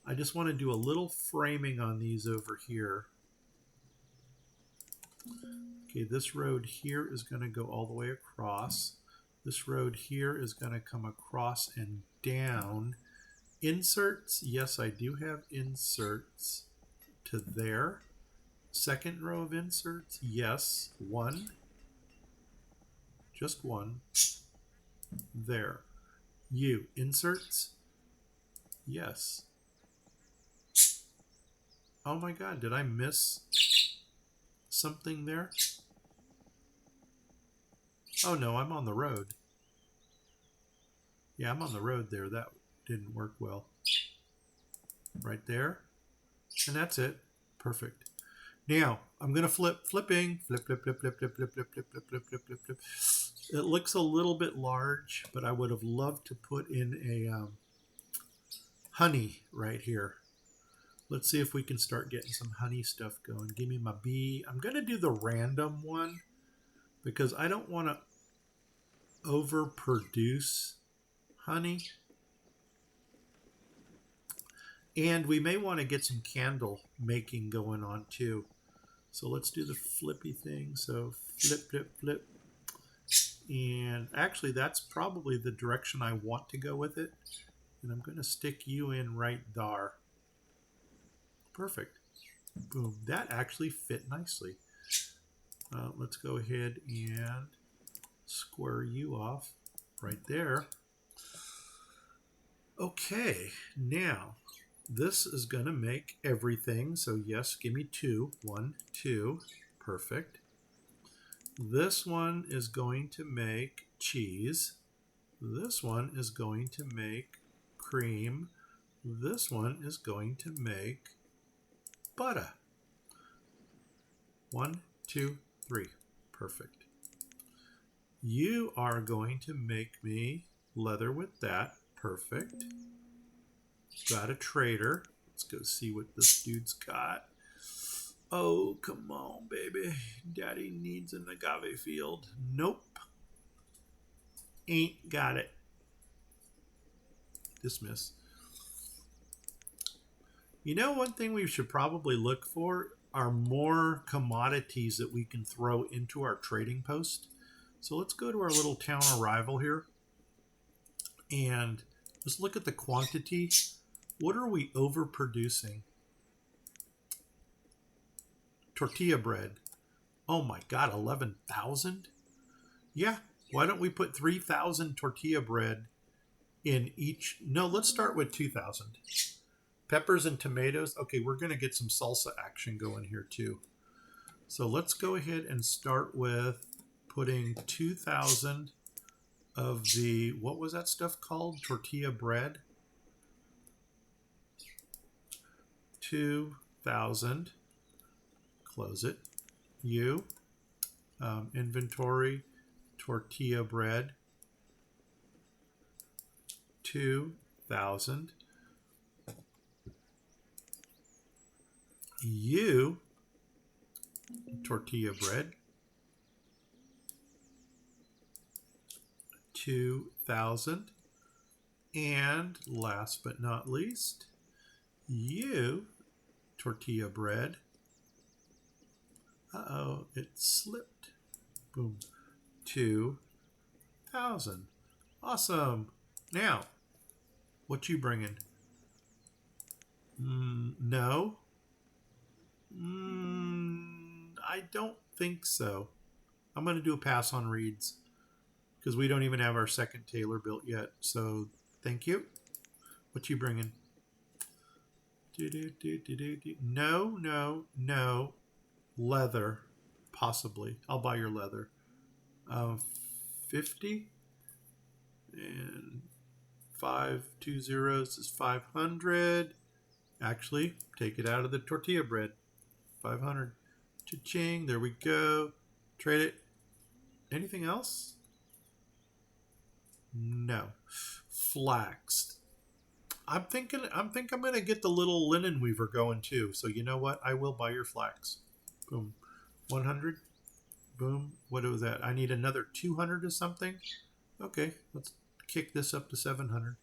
I just want to do a little framing on these over here. Okay, this road here is going to go all the way across. This road here is going to come across and down. Inserts, yes, I do have inserts to there. Second row of inserts, yes, 1. Just 1. There. Inserts, yes. Oh my God, did I miss something there? Oh no, I'm on the road. Yeah, I'm on the road there. That didn't work well. Right there. And that's it. Perfect. Now, I'm going to flipping, flip, flip, flip, flip, flip, flip, flip, flip, flip, flip, flip, flip, flip. It looks a little bit large, but I would have loved to put in a honey right here. Let's see if we can start getting some honey stuff going. Give me my bee. I'm going to do the random one because I don't want to overproduce honey. And we may want to get some candle making going on too. So let's do the flippy thing. So flip, flip, flip. And actually, that's probably the direction I want to go with it. And I'm going to stick you in right there. Perfect. Boom. That actually fit nicely. Let's go ahead and square you off right there. Okay, now this is going to make everything. So yes, give me 2. 1, 2. Perfect. This one is going to make cheese. This one is going to make cream. This one is going to make butter. 1, 2, 3. Perfect. You are going to make me leather with that. Perfect. Got a trader. Let's go see what this dude's got. Oh, come on, baby. Daddy needs an agave field. Nope. Ain't got it. Dismiss. You know, one thing we should probably look for are more commodities that we can throw into our trading post. So let's go to our little town arrival here and let's look at the quantity. What are we overproducing? Tortilla bread. Oh my God, 11,000? Yeah, why don't we put 3,000 tortilla bread in each? No, let's start with 2,000. Peppers and tomatoes. Okay, we're going to get some salsa action going here too. So let's go ahead and start with putting 2,000 of the, what was that stuff called? Tortilla bread. 2,000. Close it. Inventory, tortilla bread. 2,000. Tortilla bread. 2,000. And last but not least, tortilla bread. Uh-oh, it slipped. Boom. 2,000. Awesome. Now, what you bringing? No. I don't think so. I'm going to do a pass on reeds because we don't even have our second tailor built yet. So, thank you. What you bringing? No, no, no. Leather, possibly. I'll buy your leather. 50 and 5 2 zeros is 500. Actually, take it out of the tortilla bread. 500. Cha-ching. There we go. Trade it. Anything else? No. Flax. I think I'm gonna get the little linen weaver going too. So you know what? I will buy your flax. Boom. 100. Boom. What was that? I need another 200 or something. Okay, let's kick this up to 700.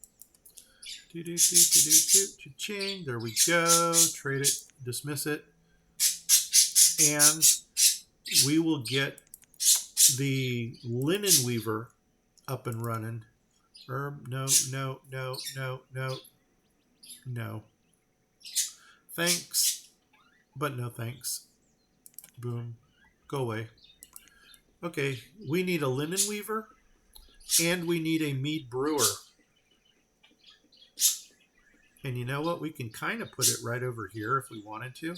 Cha-ching. There we go. Trade it. Dismiss it. And we will get the linen weaver up and running. No, no, no, no, no, no. Thanks, but no thanks. Boom. Go away. Okay, we need a linen weaver, and we need a mead brewer. And you know what? We can kind of put it right over here if we wanted to.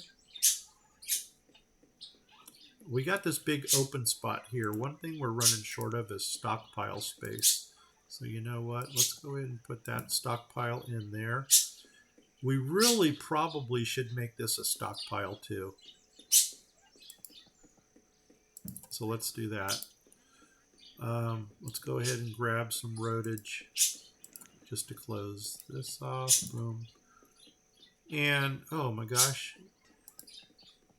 We got this big open spot here. One thing we're running short of is stockpile space. So you know what? Let's go ahead and put that stockpile in there. We really probably should make this a stockpile too. So let's do that. Let's go ahead and grab some roadage just to close this off. Boom. And oh my gosh,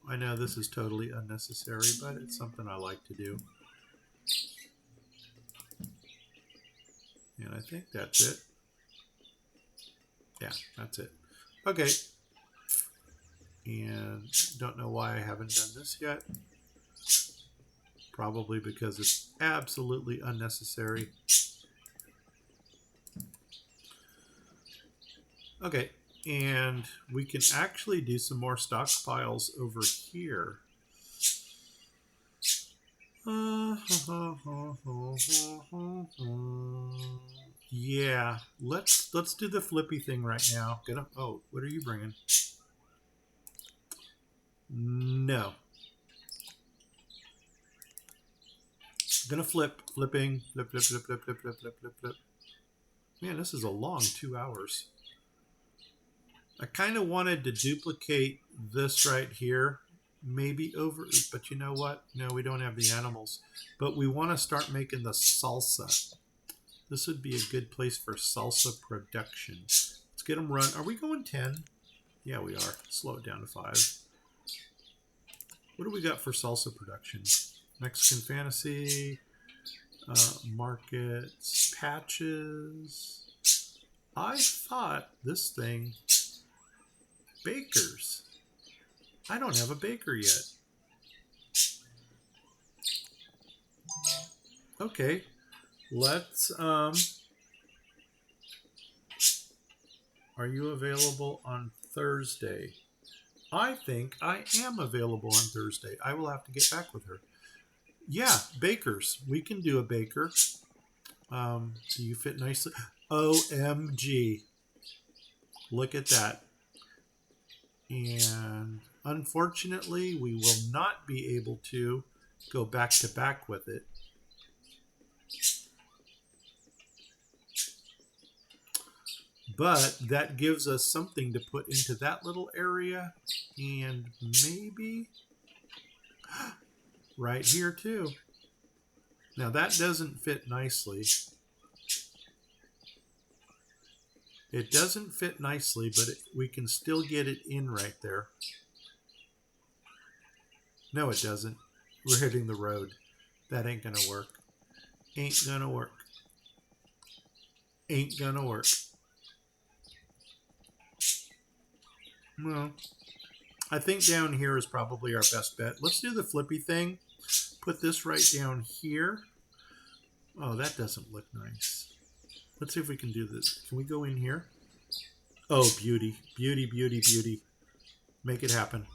I know this is totally unnecessary, but it's something I like to do. And I think that's it. Yeah, that's it. Okay. And don't know why I haven't done this yet. Probably because it's absolutely unnecessary. Okay, and we can actually do some more stockpiles over here. Yeah, let's do the flippy thing right now. Oh, what are you bringing? No. Gonna flipping, flip. Man, this is a long 2 hours. I kind of wanted to duplicate this right here, maybe over, but you know what? No, we don't have the animals. But we want to start making the salsa. This would be a good place for salsa production. Let's get them run. Are we going 10? Yeah, we are. Slow it down to 5. What do we got for salsa production? Mexican Fantasy, markets, patches. I thought this thing, bakers. I don't have a baker yet. Okay, let's, are you available on Thursday? I think I am available on Thursday. I will have to get back with her. Yeah, bakers. We can do a baker. Do you fit nicely? OMG. Look at that. And unfortunately, we will not be able to go back to back with it. But that gives us something to put into that little area, and maybe right here too. Now that doesn't fit nicely. It doesn't fit nicely, but we can still get it in right there. No, it doesn't. We're hitting the road. That ain't gonna work. Ain't gonna work. Ain't gonna work. Well, I think down here is probably our best bet. Let's do the flippy thing. Put this right down here. Oh, that doesn't look nice. Let's see if we can do this. Can we go in here? Oh, beauty. Beauty, beauty, beauty. Make it happen.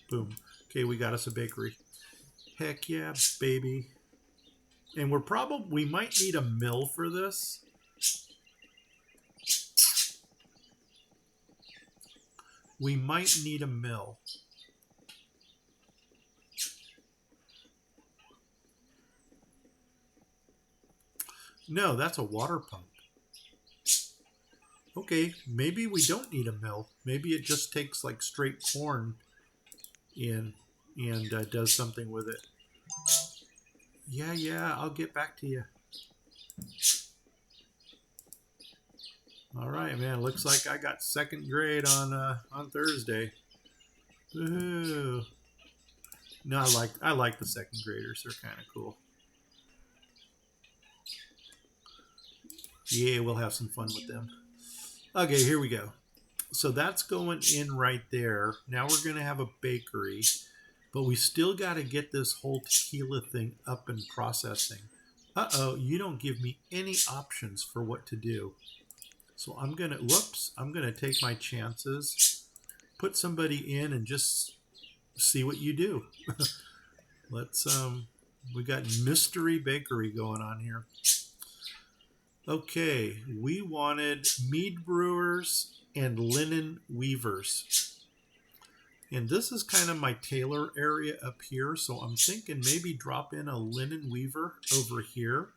Boom. Okay, we got us a bakery. Heck yeah, baby. And we might need a mill for this. We might need a mill. No, that's a water pump. Okay, maybe we don't need a mill. Maybe it just takes like straight corn in and does something with it. Yeah, I'll get back to you. All right, man. Looks like I got second grade on Thursday. Woohoo! No, I like the second graders. They're kind of cool. Yeah, we'll have some fun with them. Okay, here we go. So that's going in right there. Now we're going to have a bakery, but we still got to get this whole tequila thing up and processing. Uh-oh, you don't give me any options for what to do. So I'm going to take my chances, put somebody in and just see what you do. Let's, we got mystery bakery going on here. Okay, we wanted mead brewers and linen weavers. And this is kind of my tailor area up here, so I'm thinking maybe drop in a linen weaver over here.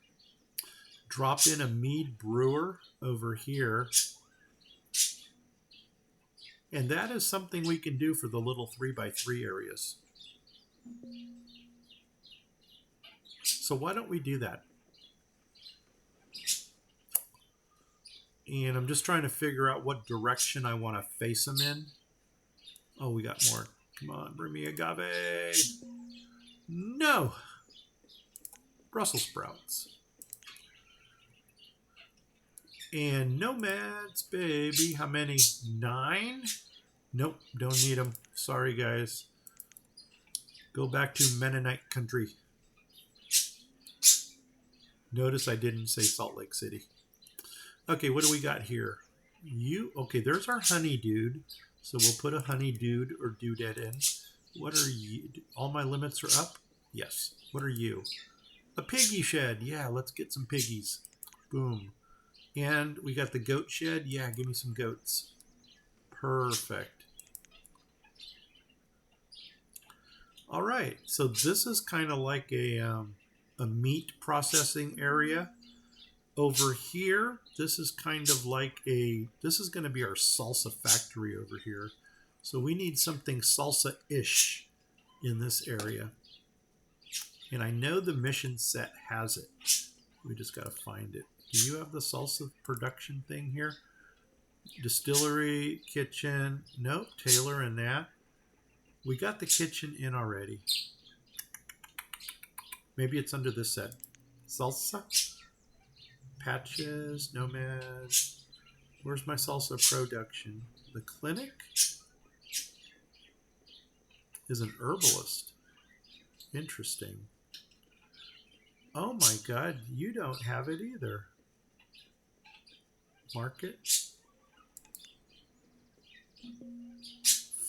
Drop in a mead brewer over here. And that is something we can do for the little 3x3 areas. So why don't we do that? And I'm just trying to figure out what direction I want to face them in. Oh, we got more. Come on, bring me agave. No. Brussels sprouts. And nomads, baby. How many? 9? Nope, don't need them. Sorry, guys. Go back to Mennonite country. Notice I didn't say Salt Lake City. Okay, what do we got here? Okay, there's our honey dude. So we'll put a honey dude or dudette in. What are you? All my limits are up? Yes. What are you? A piggy shed. Yeah, let's get some piggies. Boom. And we got the goat shed. Yeah, give me some goats. Perfect. All right. So this is kind of like a meat processing area. Over here, this is kind of like this is going to be our salsa factory over here. So we need something salsa-ish in this area. And I know the mission set has it. We just got to find it. Do you have the salsa production thing here? Distillery, kitchen. Nope, Taylor and that. We got the kitchen in already. Maybe it's under this set. Salsa? Patches, nomads. Where's my salsa production? The clinic is an herbalist. Interesting. Oh my God, you don't have it either. Market.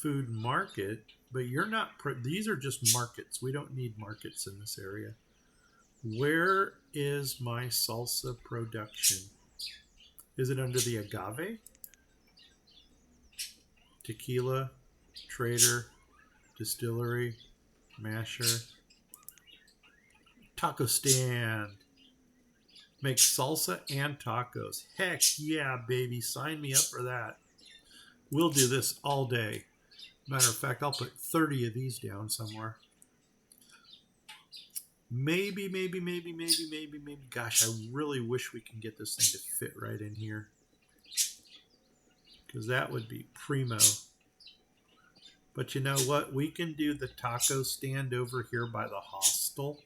Food market, but you're not, these are just markets. We don't need markets in this area. Where is my salsa production? Is it under the agave? Tequila, trader, distillery, masher, taco stand. Make salsa and tacos. Heck yeah, baby. Sign me up for that. We'll do this all day. Matter of fact, I'll put 30 of these down somewhere. Maybe. Gosh, I really wish we can get this thing to fit right in here. Because that would be primo. But you know what? We can do the taco stand over here by the hostel.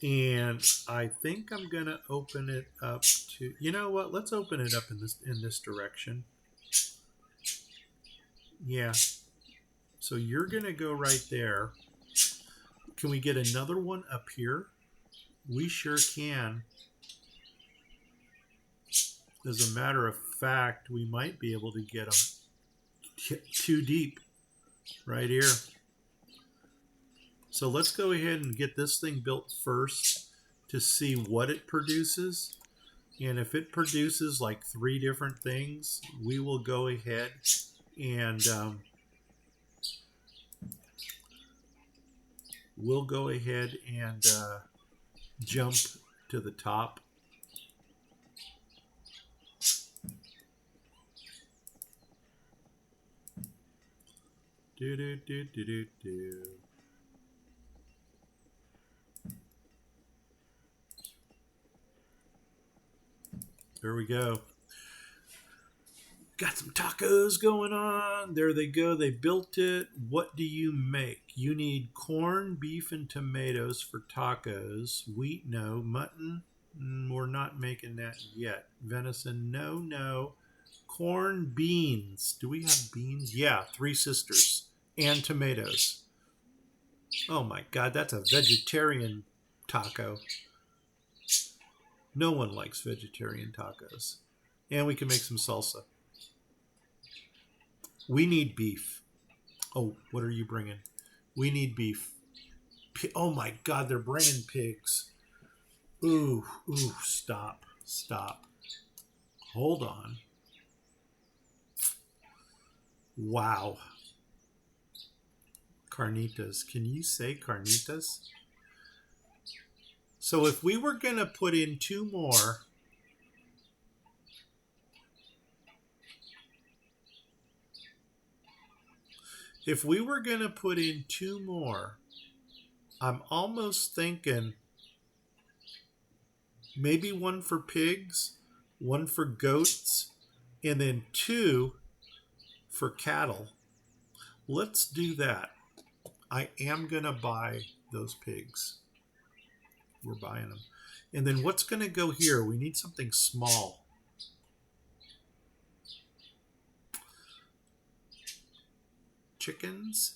And I think I'm going to open it up to... You know what? Let's open it up in this direction. Yeah. So you're going to go right there. Can we get another one up here? We sure can. As a matter of fact, we might be able to get them too deep right here. So let's go ahead and get this thing built first to see what it produces. And if it produces like 3 different things, we will go ahead and jump to the top. Do. There we go. Got some tacos going on. There they go. They built it. What do you make? You need corn, beef, and tomatoes for tacos. Wheat, no. Mutton, we're not making that yet. Venison, no. Corn, beans. Do we have beans? Yeah, 3 sisters. And tomatoes. Oh my God, that's a vegetarian taco. No one likes vegetarian tacos. And we can make some salsa. We need beef. Oh, what are you bringing? We need beef. Oh my God, they're bringing pigs. Ooh, stop. Hold on. Wow. Carnitas. Can you say carnitas? So if we were going to put in 2 more, If we were going to put in 2 more, I'm almost thinking maybe 1 for pigs, 1 for goats, and then 2 for cattle. Let's do that. I am going to buy those pigs. We're buying them. And then what's going to go here? We need something small. Chickens.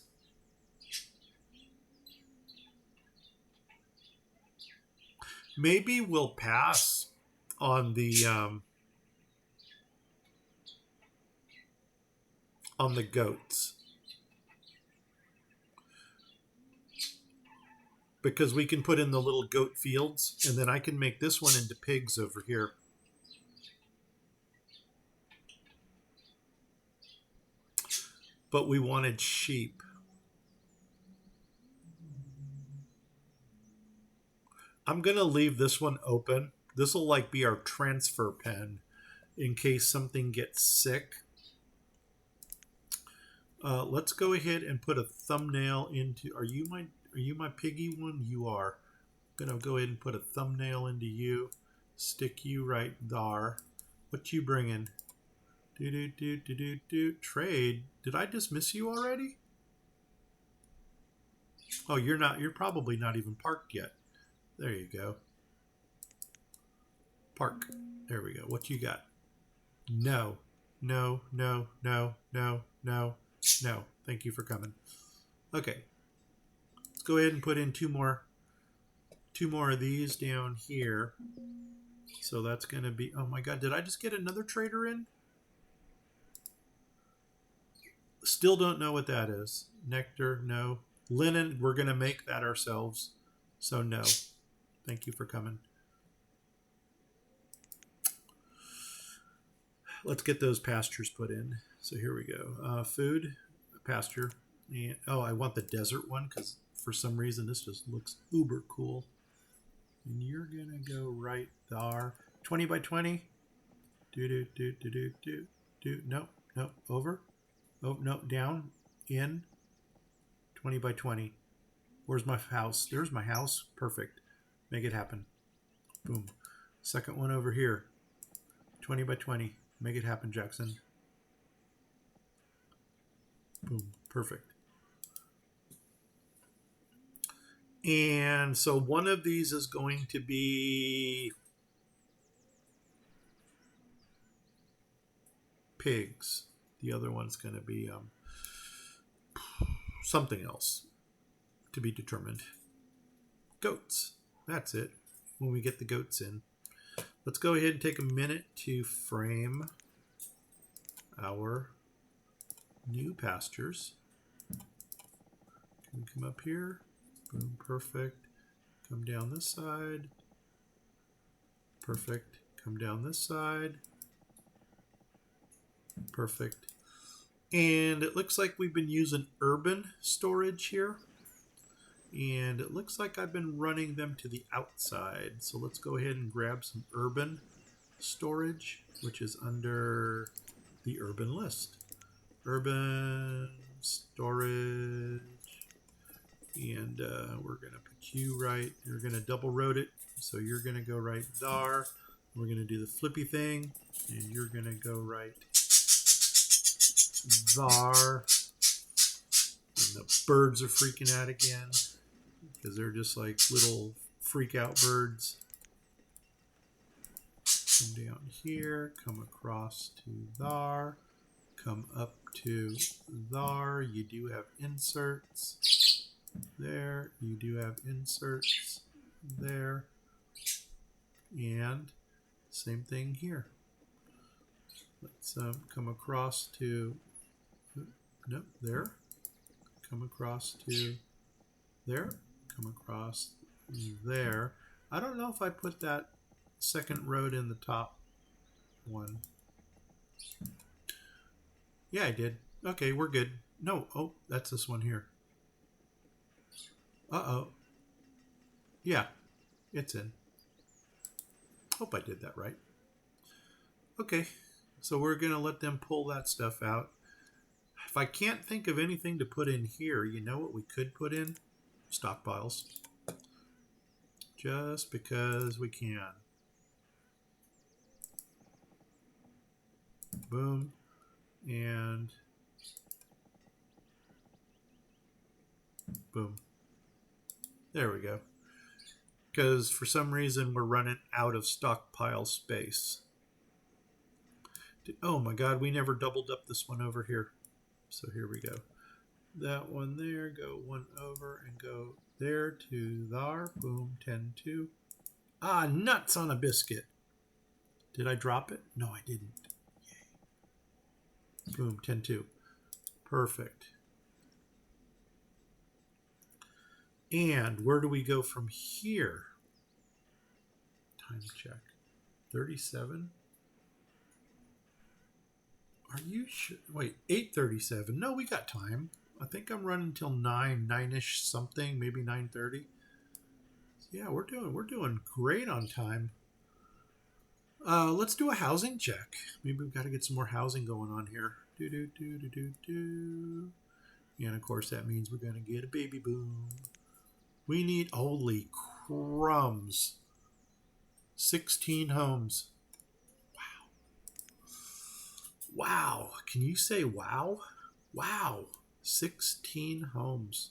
Maybe we'll pass on the goats, because we can put in the little goat fields, and then I can make this one into pigs over here. But we wanted sheep. I'm going to leave this one open. This will like be our transfer pen in case something gets sick. Let's go ahead and put a thumbnail into. Are you my piggy one? You are. I'm gonna go ahead and put a thumbnail into you. Stick you right there. What you bringing? Trade. Did I dismiss you already? Oh, you're not. You're probably not even parked yet. There you go. Park. There we go. What you got? No. No. No. No. No. No. No. Thank you for coming. Okay. Let's go ahead and put in 2 more of these down here. So that's going to be, oh my God, did I just get another trader in? Still don't know what that is. Nectar, no. Linen, we're going to make that ourselves. So no. Thank you for coming. Let's get those pastures put in. So here we go. Food, pasture. And, oh, I want the desert one because for some reason this just looks uber cool. And you're going to go right there. 20 by 20. No, no, over. Oh, no, down. In. 20 by 20. Where's my house? There's my house. Perfect. Make it happen. Boom. Second one over here. 20 by 20. Make it happen, Jackson. Boom. Perfect. And so one of these is going to be pigs. The other one's going to be something else to be determined. Goats. That's it. When we get the goats in. Let's go ahead and take a minute to frame our new pastures. Can we come up here? Boom, perfect. Come down this side. Perfect. Come down this side. Perfect. And it looks like we've been using urban storage here. And it looks like I've been running them to the outside. So let's go ahead and grab some urban storage, which is under the urban list. Urban storage. And we're going to put you right. You're going to double road it. So you're going to go right there. We're going to do the flippy thing. And you're going to go right there. And the birds are freaking out again because they're just like little freak out birds. Come down here, come across to there, come up to there. You do have inserts there. You do have inserts there. And same thing here. Let's come across to, no, there. Come across to there. Come across there. I don't know if I put that second road in the top one. Yeah, I did. Okay, we're good. No, oh, that's this one here. Uh-oh. Yeah, it's in. Hope I did that right. Okay, so we're going to let them pull that stuff out. if I can't think of anything to put in here, you know what we could put in? Stockpiles. Just because we can. Boom. And boom. There we go. Because for some reason we're running out of stockpile space. Oh my God, we never doubled up this one over here. So here we go. That one there, go one over and go there to there. Boom, 10-2. Ah, nuts on a biscuit. Did I drop it? No, I didn't. Yay. Boom, 10-2. Perfect. And where do we go from here? Time check. 37. Are you sure? Wait, 8:37. No, we got time. I think I'm running till 9-ish something, maybe 9:30. Yeah, we're doing great on time. Let's do a housing check. Maybe we've got to get some more housing going on here. Do. And of course that means we're gonna get a baby boom. We need, holy crumbs, 16 homes. Wow. Can you say wow? Wow. 16 homes.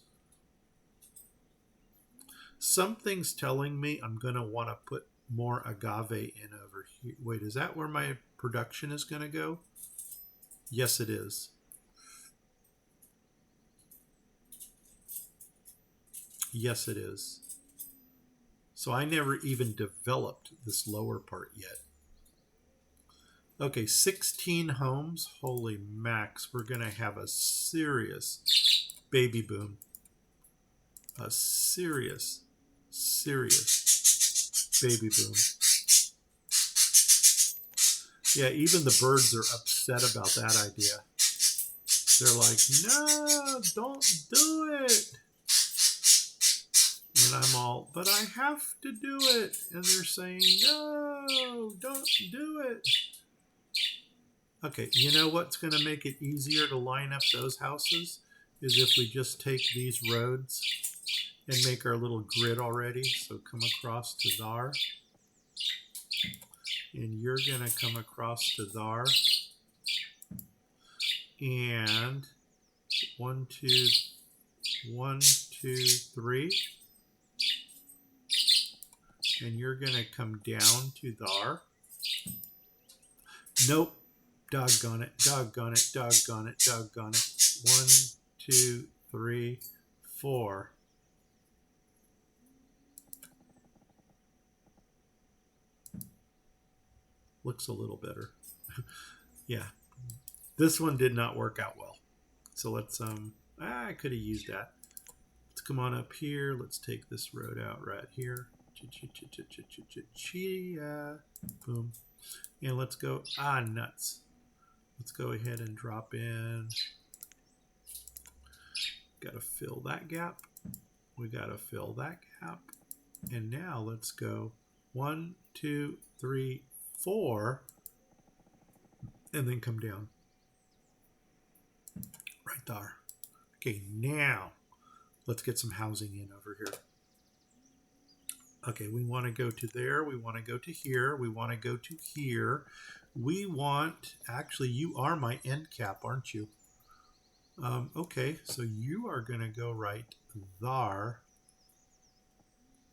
Something's telling me I'm going to want to put more agave in over here. Wait, is that where my production is going to go? Yes, it is. Yes, it is. So I never even developed this lower part yet. Okay, 16 homes. Holy max, we're going to have a serious baby boom. A serious baby boom. Yeah, even the birds are upset about that idea. They're like, no, don't do it. And I'm all, but I have to do it. And they're saying, no, don't do it. Okay, you know what's going to make it easier to line up those houses is if we just take these roads and make our little grid already. So come across to there. And you're going to come across to there. And 1, 2, 3. And you're going to come down to there. Nope. Doggone it, doggone it, doggone it, doggone it. 1, 2, 3, 4. Looks a little better. Yeah. This one did not work out well. So let's, I could have used that. Let's come on up here. Let's take this road out right here. Boom. And let's go, nuts. Let's go ahead and drop in. Got to fill that gap. We got to fill that gap. And now let's go 1, 2, 3, 4. And then come down. Right there. Okay, now let's get some housing in over here. Okay, we want to go to there. We want to go to here. We want to go to here. We want, actually, you are my end cap, aren't you? Okay, so you are going to go right there,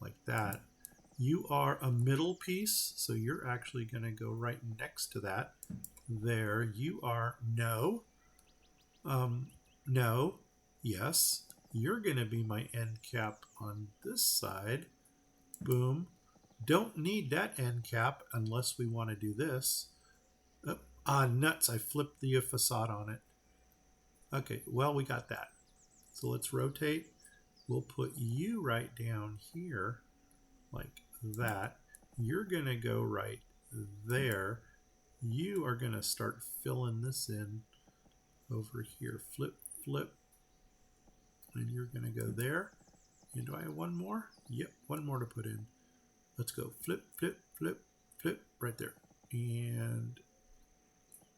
like that. You are a middle piece, so you're actually going to go right next to that. There, you are, no, yes. You're going to be my end cap on this side. Boom. Don't need that end cap unless we want to do this. Nuts, I flipped the facade on it. Okay, well, we got that. So let's rotate. We'll put you right down here, like that. You're going to go right there. You are going to start filling this in over here. Flip, flip. And you're going to go there. And do I have one more? Yep, one more to put in. Let's go. Flip, flip, flip, flip. Right there. And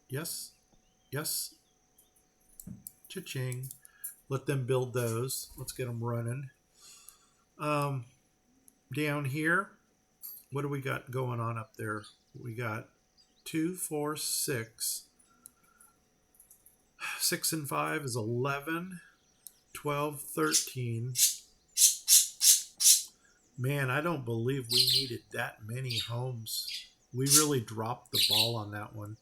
yes, yes. Cha-ching. Let them build those. Let's get them running. Um, Down here, what do we got going on up there? We got 2, 4, 6. 6 and 5 is 11, 12, 13. Man, I don't believe we needed that many homes. We really dropped the ball on that one.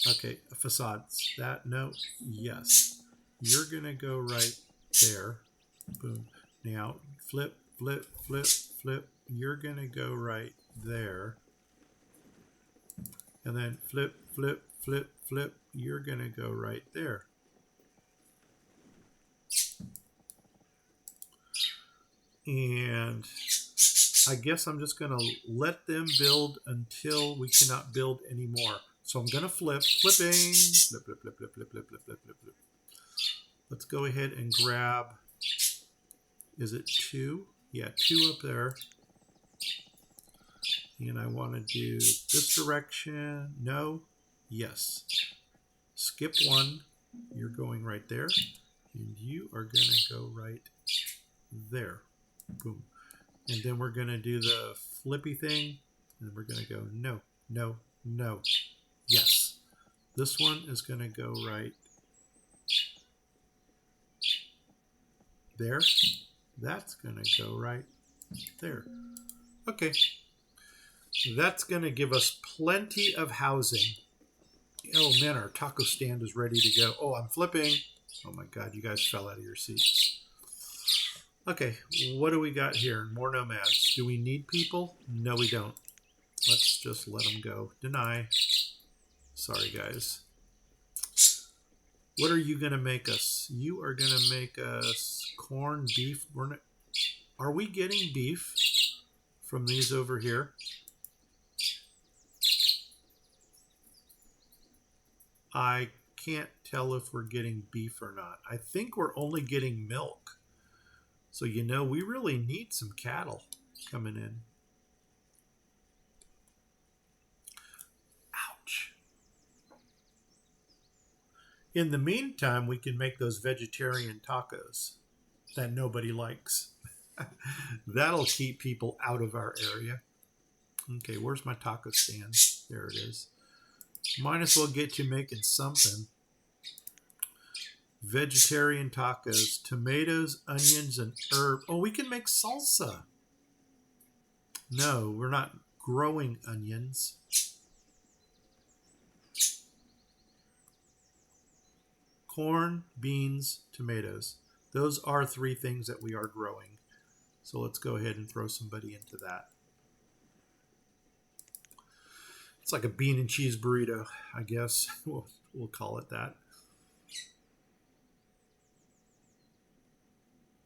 Okay, facades. That, no, yes. You're going to go right there. Boom. Now, flip, flip, flip, flip. You're going to go right there. And then flip, flip, flip, flip. You're going to go right there. And I guess I'm just going to let them build until we cannot build anymore. So I'm going to flip, flipping, flip, flip, flip, flip, flip, flip, flip, flip, flip, flip. Let's go ahead and grab, is it 2? Yeah, 2 up there. And I want to do this direction. No, yes. Skip 1. You're going right there. And you are going to go right there. Boom. And then we're going to do the flippy thing. And we're going to go no, no, no. Yes. This one is going to go right there. That's going to go right there. Okay. That's going to give us plenty of housing. Oh, man, our taco stand is ready to go. Oh, I'm flipping. Oh, my God, you guys fell out of your seats. Okay, what do we got here? More nomads. Do we need people? No, we don't. Let's just let them go. Deny. Sorry, guys. What are you going to make us? You are going to make us corn, beef. Are we getting beef from these over here? I can't tell if we're getting beef or not. I think we're only getting milk. So, you know, we really need some cattle coming in. Ouch. In the meantime, we can make those vegetarian tacos that nobody likes. That'll keep people out of our area. Okay, where's my taco stand? There it is. Might as well get you making something. Vegetarian tacos, tomatoes, onions, and herb. Oh, we can make salsa. No, we're not growing onions. Corn, beans, tomatoes. Those are 3 things that we are growing. So let's go ahead and throw somebody into that. It's like a bean and cheese burrito, I guess. We'll call it that.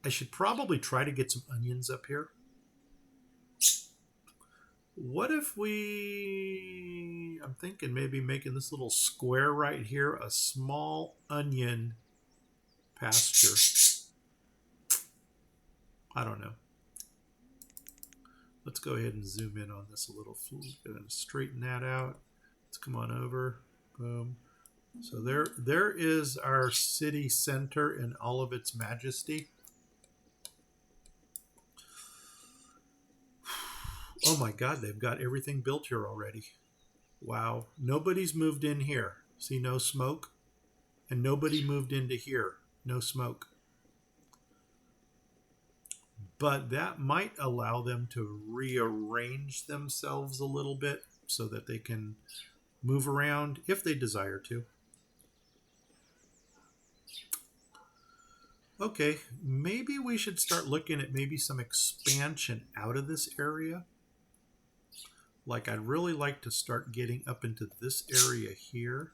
I should probably try to get some onions up here. What if I'm thinking maybe making this little square right here a small onion pasture. I don't know. Let's go ahead and zoom in on this a little. Gonna straighten that out. Let's come on over. Boom. So there is our city center in all of its majesty. Oh my God, they've got everything built here already. Wow. Nobody's moved in here. See, no smoke. And nobody moved into here. No smoke. But that might allow them to rearrange themselves a little bit so that they can move around if they desire to. Okay, maybe we should start looking at maybe some expansion out of this area. Like, I'd really like to start getting up into this area here.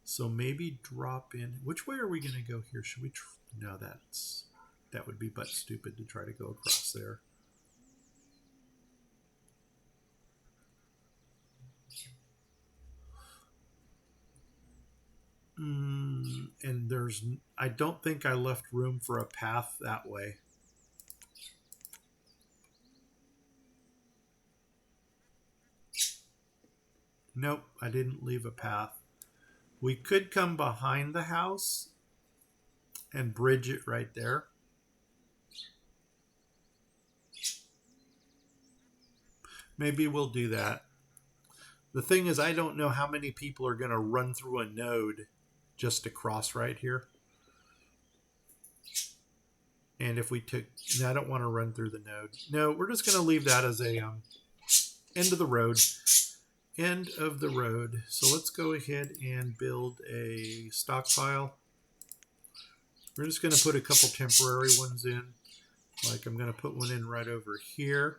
So maybe drop in. Which way are we going to go here? Should we? No, that would be but stupid to try to go across there. And I don't think I left room for a path that way. Nope, I didn't leave a path. We could come behind the house and bridge it right there. Maybe we'll do that. The thing is, I don't know how many people are going to run through a node just to cross right here. And if we took, no, I don't want to run through the node. No, we're just going to leave that as a end of the road. End of the road. So let's go ahead and build a stockpile. We're just going to put a couple temporary ones in. Like I'm going to put one in right over here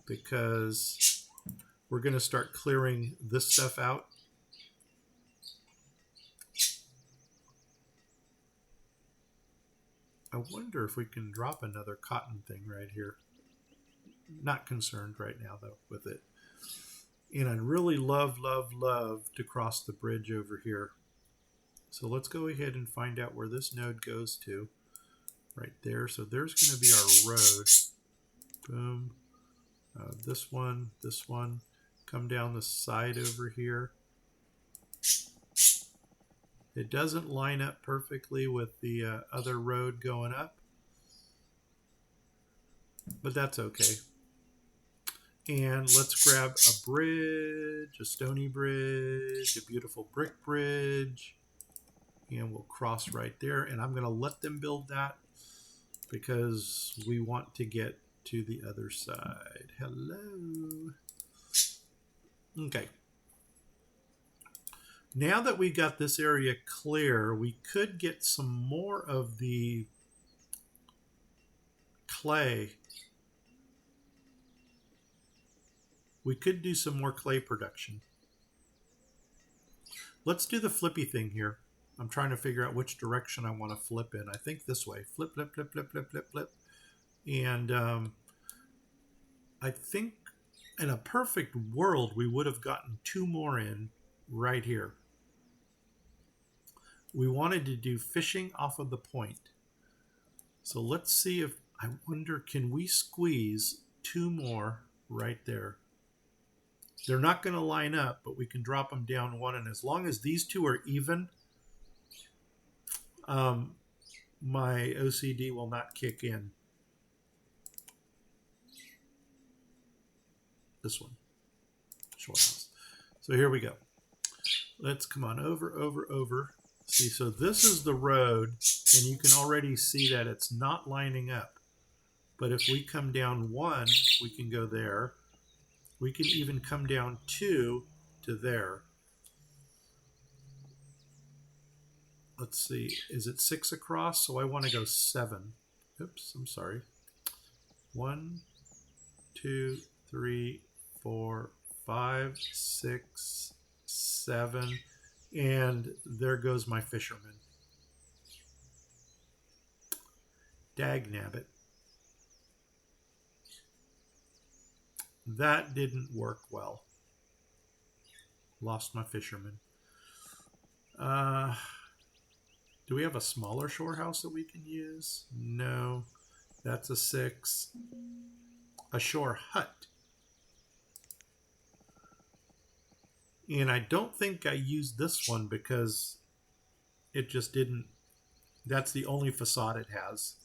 because we're going to start clearing this stuff out. I wonder if we can drop another cotton thing right here. Not concerned right now, though, with it. And I'd really love to cross the bridge over here. So let's go ahead and find out where this node goes to. Right there. So there's going to be our road. Boom. This one. Come down the side over here. It doesn't line up perfectly with the other road going up, but that's okay. And let's grab a bridge, a stony bridge, a beautiful brick bridge, and we'll cross right there. And I'm going to let them build that because we want to get to the other side. Hello. Okay. Now that we got this area clear, we could get some more of the clay. We could do some more clay production. Let's do the flippy thing here. I'm trying to figure out which direction I want to flip in. I think this way. Flip, flip, flip, flip, flip, flip, flip. And I think in a perfect world, we would have gotten 2 more in right here. We wanted to do fishing off of the point. So let's see if, I wonder, can we squeeze 2 more right there? They're not going to line up, but we can drop them down 1. And as long as these 2 are even, my OCD will not kick in. This one. Short house. So here we go. Let's come on over. See, so this is the road, and you can already see that it's not lining up. But if we come down 1, we can go there. We can even come down 2 to there. Let's see, is it 6 across? So I want to go 7. Oops, I'm sorry. 1, 2, 3, 4, 5, 6, 7. And there goes my fisherman. Dagnabbit. That didn't work well. Lost my fisherman. Do we have a smaller shore house that we can use? No. That's a 6. A shore hut. And I don't think I used this one because it just didn't. That's the only facade it has.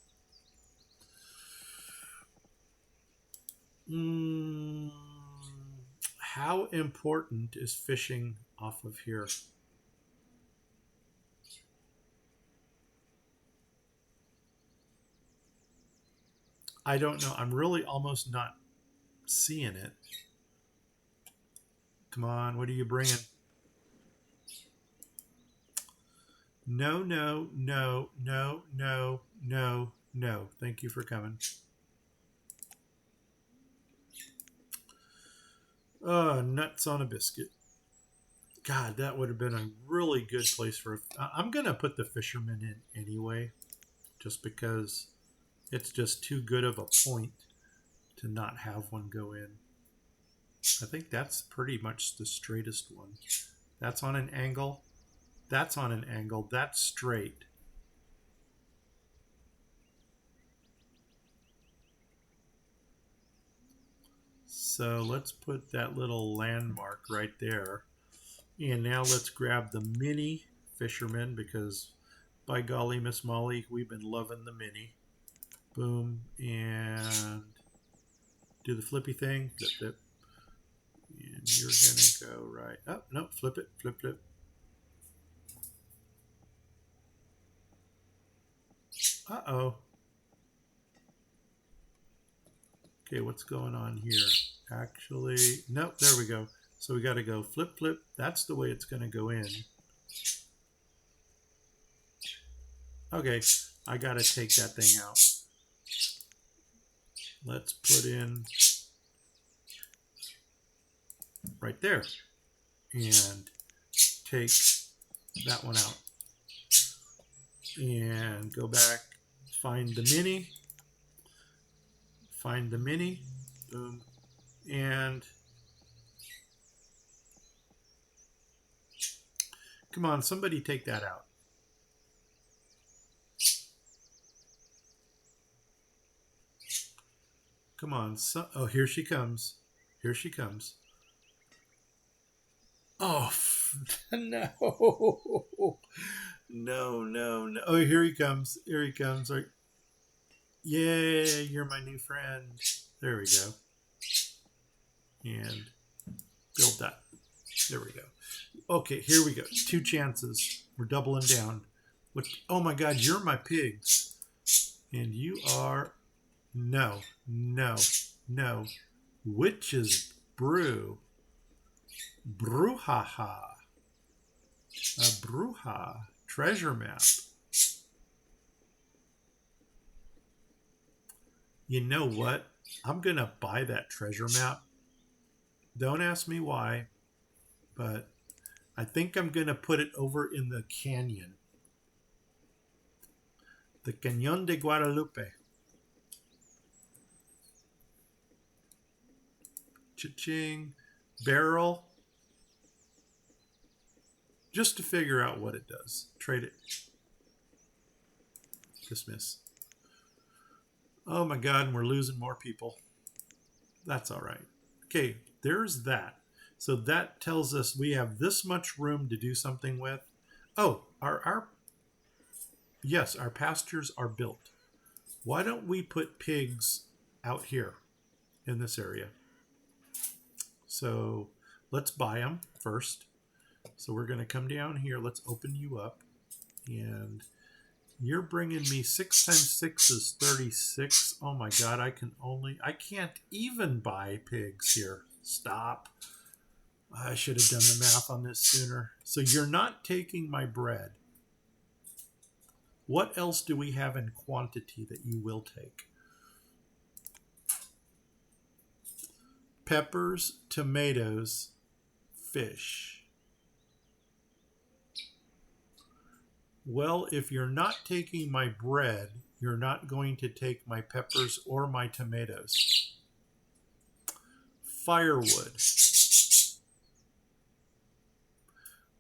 How important is fishing off of here? I don't know. I'm really almost not seeing it. Come on, what are you bringing? No. Thank you for coming. Oh, nuts on a biscuit. God, that would have been a really good place for... I'm going to put the fisherman in anyway, just because it's just too good of a point to not have one go in. I think that's pretty much the straightest one. That's on an angle. That's on an angle. That's straight. So let's put that little landmark right there. And now let's grab the mini fisherman because by golly, Miss Molly, we've been loving the mini. Boom. And do the flippy thing. Flip, flip. And you're going to go right. Oh, no, flip it. Flip, flip. Uh-oh. Okay, what's going on here? Actually, nope, there we go. So we got to go flip, flip. That's the way it's going to go in. Okay, I got to take that thing out. Let's put in right there and take that one out. And go back, find the mini, boom, and come on, somebody take that out. Come on, oh, here she comes. Here she comes. Oh, no. No. Oh, here he comes. Here he comes. Right. Yay, you're my new friend. There we go. And build that. There we go. Okay, here we go. 2 chances. We're doubling down. What? Oh my God, you're my pigs. And you are... No. Witch's brew. Brouhaha. A Bruja treasure map. You know what? I'm going to buy that treasure map. Don't ask me why, but I think I'm going to put it over in the canyon. The Cañón de Guadalupe. Cha-ching. Barrel. Just to figure out what it does. Trade it. Dismiss. Oh my God, and we're losing more people. That's all right. Okay, there's that. So that tells us we have this much room to do something with. Oh, our pastures are built. Why don't we put pigs out here in this area? So let's buy them first. So we're going to come down here. Let's open you up. And you're bringing me 6 times 6 is 36. Oh my God, I can't even buy pigs here. Stop. I should have done the math on this sooner. So you're not taking my bread. What else do we have in quantity that you will take? Peppers, tomatoes, fish. Well, if you're not taking my bread, you're not going to take my peppers or my tomatoes. Firewood.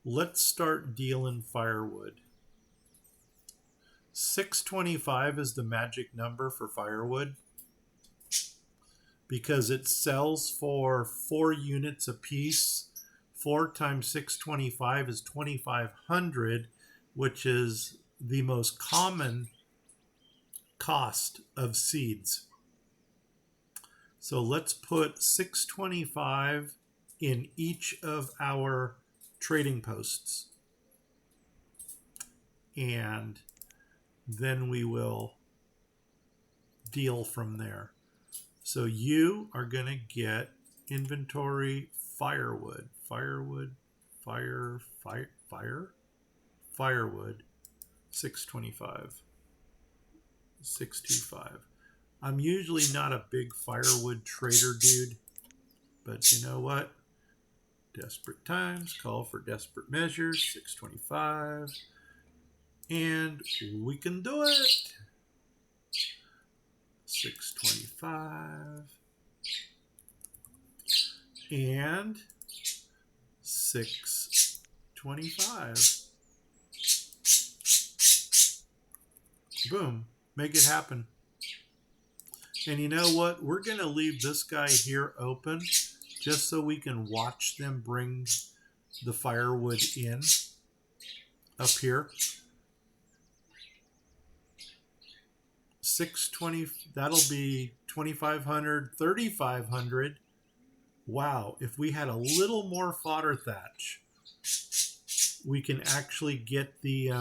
Let's start dealing firewood. 625 is the magic number for firewood because it sells for 4 units a piece. 4 times 625 is 2,500, which is the most common cost of seeds. So let's put 625 in each of our trading posts. And then we will deal from there. So you are going to get inventory firewood. Firewood, firewood, 625, 625. I'm usually not a big firewood trader dude, but you know what? Desperate times call for desperate measures, 625, and we can do it. 625 and 625. Boom. Make it happen. And you know what? We're going to leave this guy here open just so we can watch them bring the firewood in up here. 620, that'll be 2,500, 3,500. Wow, if we had a little more fodder thatch, we can actually get the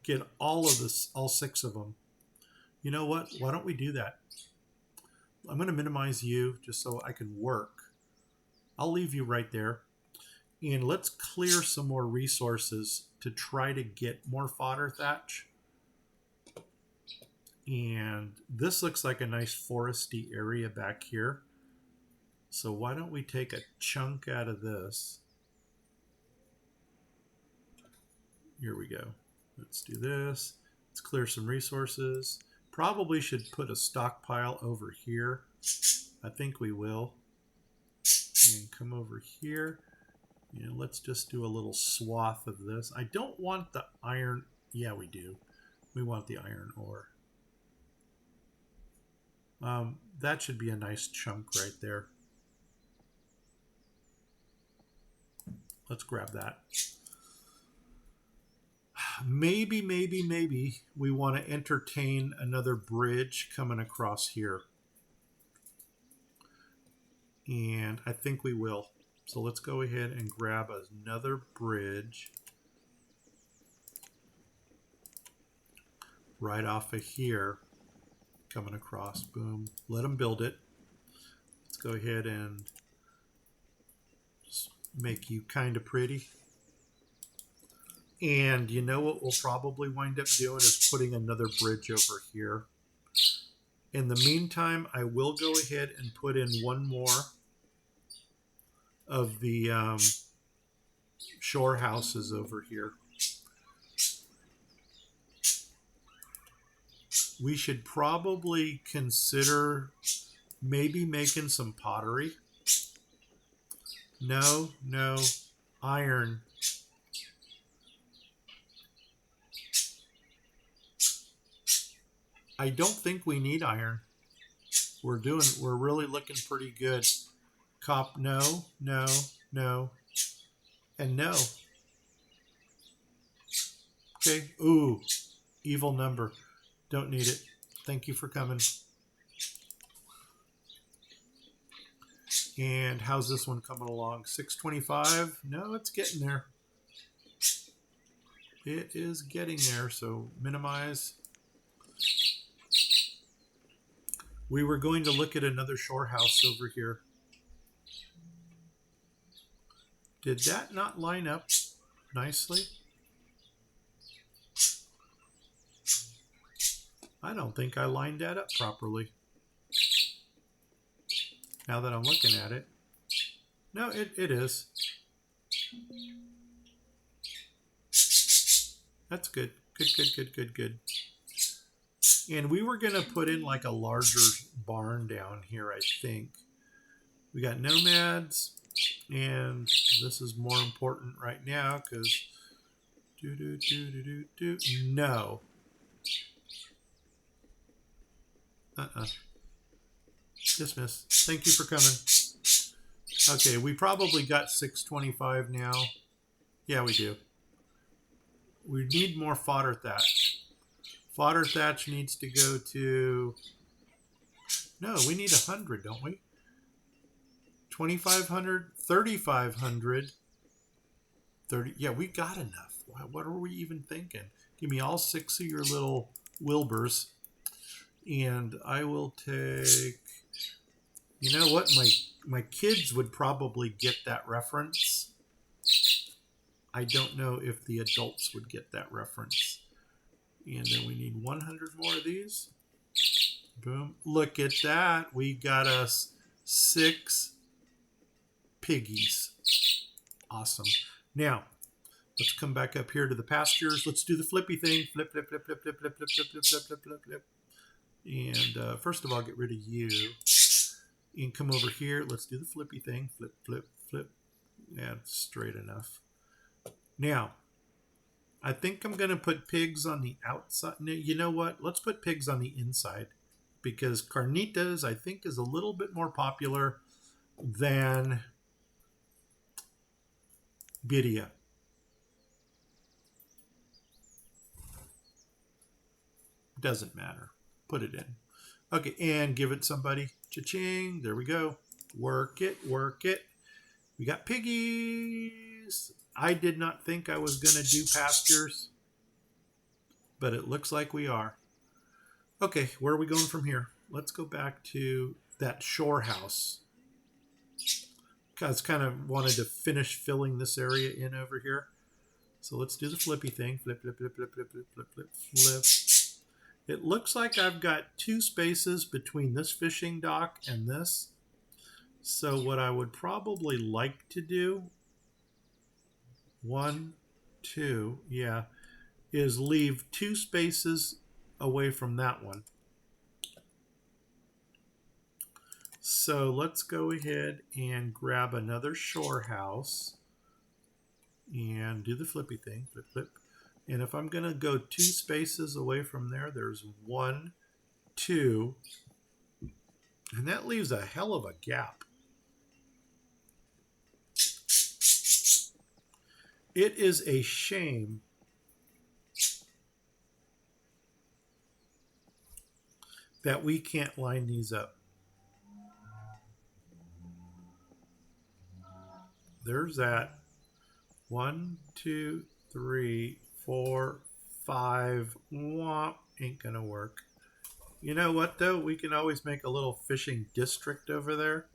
get all of this, all 6 of them. You know what? Why don't we do that? I'm going to minimize you just so I can work. I'll leave you right there. And let's clear some more resources to try to get more fodder thatch. And this looks like a nice foresty area back here. So why don't we take a chunk out of this? Here we go. Let's do this. Let's clear some resources. Probably should put a stockpile over here. I think we will. And come over here. Let's just do a little swath of this. I don't want the iron. Yeah, we do. We want the iron ore. That should be a nice chunk right there. Let's grab that. Maybe we want to entertain another bridge coming across here. And I think we will. So let's go ahead and grab another bridge right off of here. Coming across, boom. Let them build it. Let's go ahead and just make you kind of pretty. And you know what we'll probably wind up doing is putting another bridge over here. In the meantime, I will go ahead and put in one more of the shore houses over here. We should probably consider maybe making some pottery. No, iron. I don't think we need iron. We're really looking pretty good. No, and no. Okay, ooh, evil number. Don't need it. Thank you for coming. And how's this one coming along? 625? No, it's getting there. It is getting there, so minimize. We were going to look at another shore house over here. Did that not line up nicely? I don't think I lined that up properly. Now that I'm looking at it. No, it is. That's good. Good. And we were going to put in like a larger barn down here, I think. We got nomads. And this is more important right now because no. Dismiss. Thank you for coming. Okay, we probably got 625 now. Yeah, we do. We need more fodder thatch. Fodder thatch needs to go to... No, we need 100, don't we? 2,500, 3,500, 30. Yeah, we got enough. What are we even thinking? Give me all 6 of your little Wilburs. And I will take... You know what? My kids would probably get that reference. I don't know if the adults would get that reference. And then we need 100 more of these. Boom. Look at that. We got us 6 piggies. Awesome. Now, let's come back up here to the pastures. Let's do the flippy thing. Flip. And first of all, get rid of you. And come over here. Let's do the flippy thing. Flip. Yeah, it's straight enough. Now, I think I'm going to put pigs on the outside. You know what? Let's put pigs on the inside. Because carnitas, I think, is a little bit more popular than Birria. Doesn't matter. Put it in. Okay, and give it somebody. Cha-ching. There we go. Work it, work it. We got piggies. I did not think I was going to do pastures, but it looks like we are. Okay, where are we going from here? Let's go back to that shore house. I was kind of wanted to finish filling this area in over here. So let's do the flippy thing. Flip, flip, flip, flip, flip, flip, flip, flip, flip. It looks like I've got 2 spaces between this fishing dock and this. So what I would probably like to do, 1, 2, yeah, is leave 2 spaces away from that one. So let's go ahead and grab another shore house and do the flippy thing, flip, flip. And if I'm going to go 2 spaces away from there, there's 1, 2, and that leaves a hell of a gap. It is a shame that we can't line these up. There's that. 1, 2, 3, 4, 5. Womp. Ain't gonna work. You know what though? We can always make a little fishing district over there.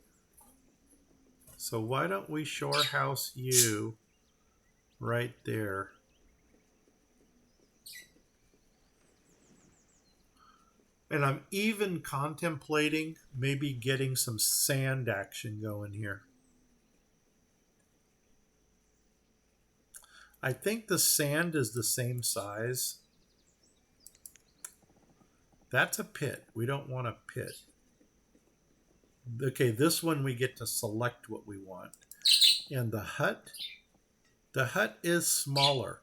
So why don't we shore house you right there? And I'm even contemplating maybe getting some sand action going here. I think the sand is the same size. That's a pit. We don't want a pit. Okay, this one we get to select what we want. And the hut is smaller.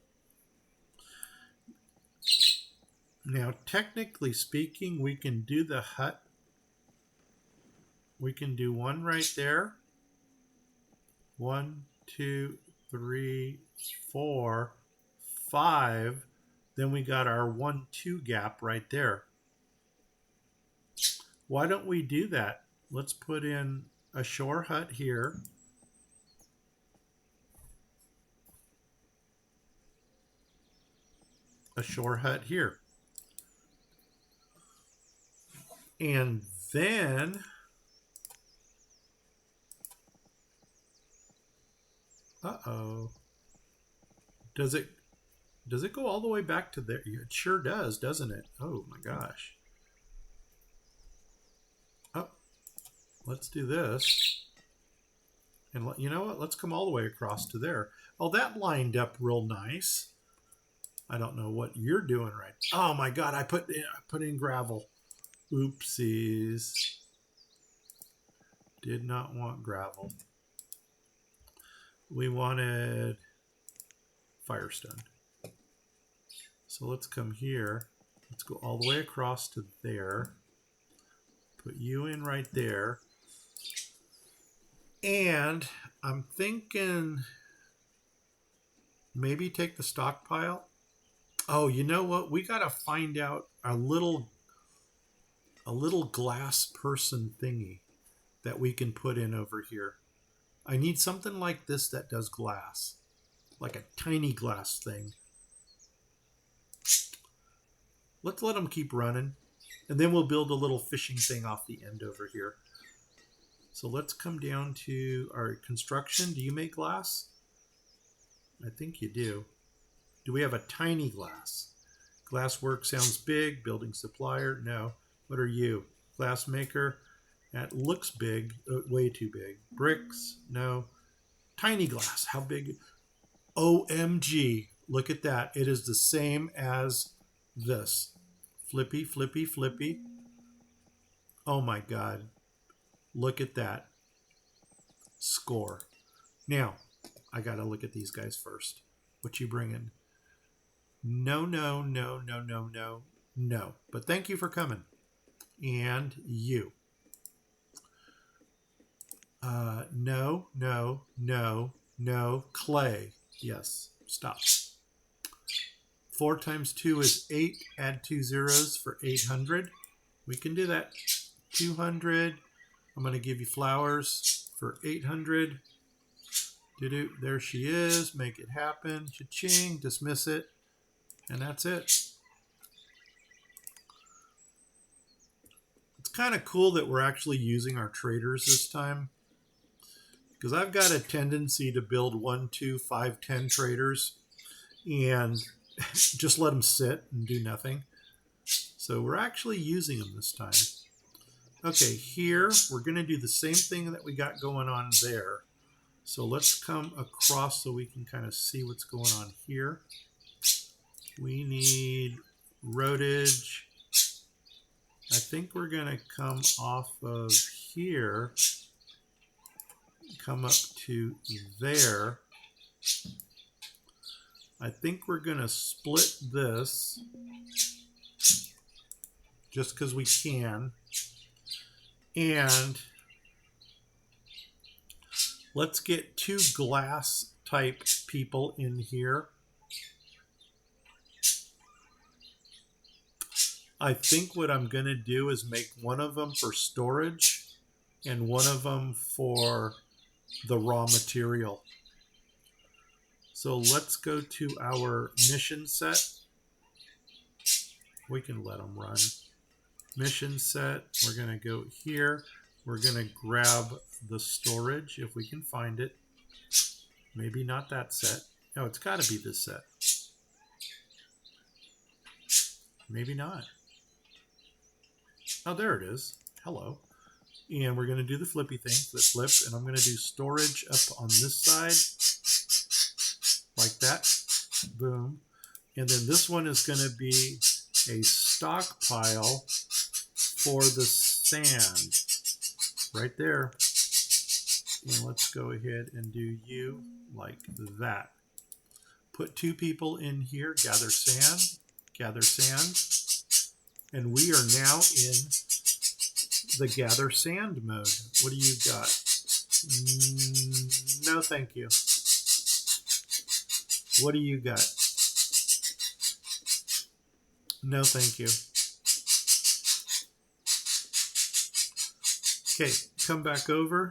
Now, technically speaking, we can do the hut. We can do one right there. 1, 2, 3, 4, 5. Then we got our 1, 2 gap right there. Why don't we do that? Let's put in a shore hut here. A shore hut here. And then does it go all the way back to there? It sure does, doesn't it? Oh my gosh. Oh, let's do this. And you know what? Let's come all the way across to there. Oh, that lined up real nice. I don't know what you're doing right. Oh my God, I put in gravel. Oopsies. Did not want gravel. We wanted Firestone. So let's come here. Let's go all the way across to there. Put you in right there. And I'm thinking maybe take the stockpile. Oh, you know what? We got to find out a little glass person thingy that we can put in over here. I need something like this that does glass, like a tiny glass thing. Let's let them keep running, and then we'll build a little fishing thing off the end over here. So let's come down to our construction. Do you make glass? I think you do. Do we have a tiny glass? Glasswork sounds big. Building supplier? No. What are you? Glass maker? That looks big. Way too big. Bricks? No. Tiny glass. How big? OMG. Look at that. It is the same as this. Flippy, flippy, flippy. Oh my God. Look at that. Score. Now, I got to look at these guys first. What you bringing? No, no, no, no, no, no, no. But thank you for coming. And you. No, no, no, no. Clay. Yes, stop. 4 times 2 is 8. Add 2 zeros for 800. We can do that. 200. I'm going to give you flowers for 800. Doo-doo. There she is. Make it happen. Cha-ching. Dismiss it. And that's it. It's kind of cool that we're actually using our traders this time, because I've got a tendency to build 1, 2, 5, 10 traders and just let them sit and do nothing. So we're actually using them this time. Okay, here we're going to do the same thing that we got going on there. So let's come across so we can kind of see what's going on here. We need roadage. I think we're going to come off of here, come up to there. I think we're going to split this just because we can. And let's get 2 glass type people in here. I think what I'm going to do is make one of them for storage and one of them for the raw material. So let's go to our mission set. We can let them run. Mission set, we're going to go here. We're going to grab the storage if we can find it. Maybe not that set. No, it's got to be this set. Maybe not. Oh, there it is. Hello. And we're going to do the flippy thing, flip, and I'm going to do storage up on this side, like that. Boom. And then this one is going to be a stockpile for the sand, right there. And let's go ahead and do you like that. Put 2 people in here, gather sand, and we are now in the gather sand mode. What do you got? No, thank you. What do you got? No, thank you. Okay, come back over.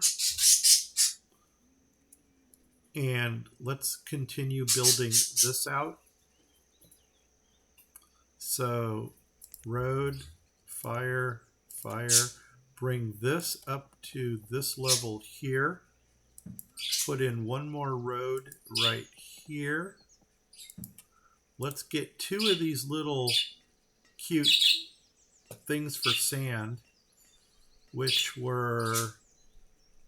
And let's continue building this out. So road, fire, fire. Bring this up to this level here. Put in one more road right here. Let's get 2 of these little cute things for sand, which were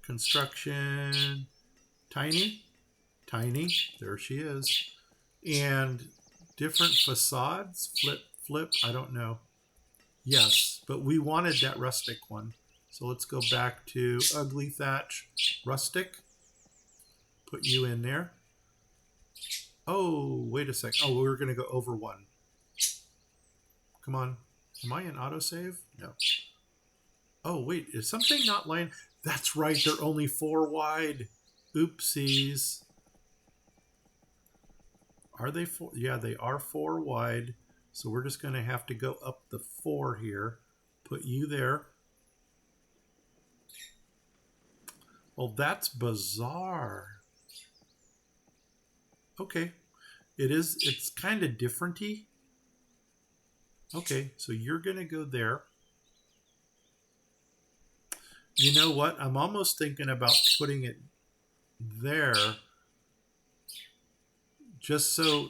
construction, tiny, there she is, and different facades, flip, I don't know. Yes, but we wanted that rustic one. So let's go back to ugly thatch, rustic. Put you in there. Oh, wait a sec. Oh, we were going to go over 1. Come on. Am I in autosave? No. Oh, wait. Is something not lying? That's right. They're only 4 wide. Oopsies. Are they 4? Yeah, they are 4 wide. So we're just going to have to go up the 4 here. Put you there. Well, that's bizarre. Okay. It's kind of different-y. Okay, so you're going to go there. You know what? I'm almost thinking about putting it there just so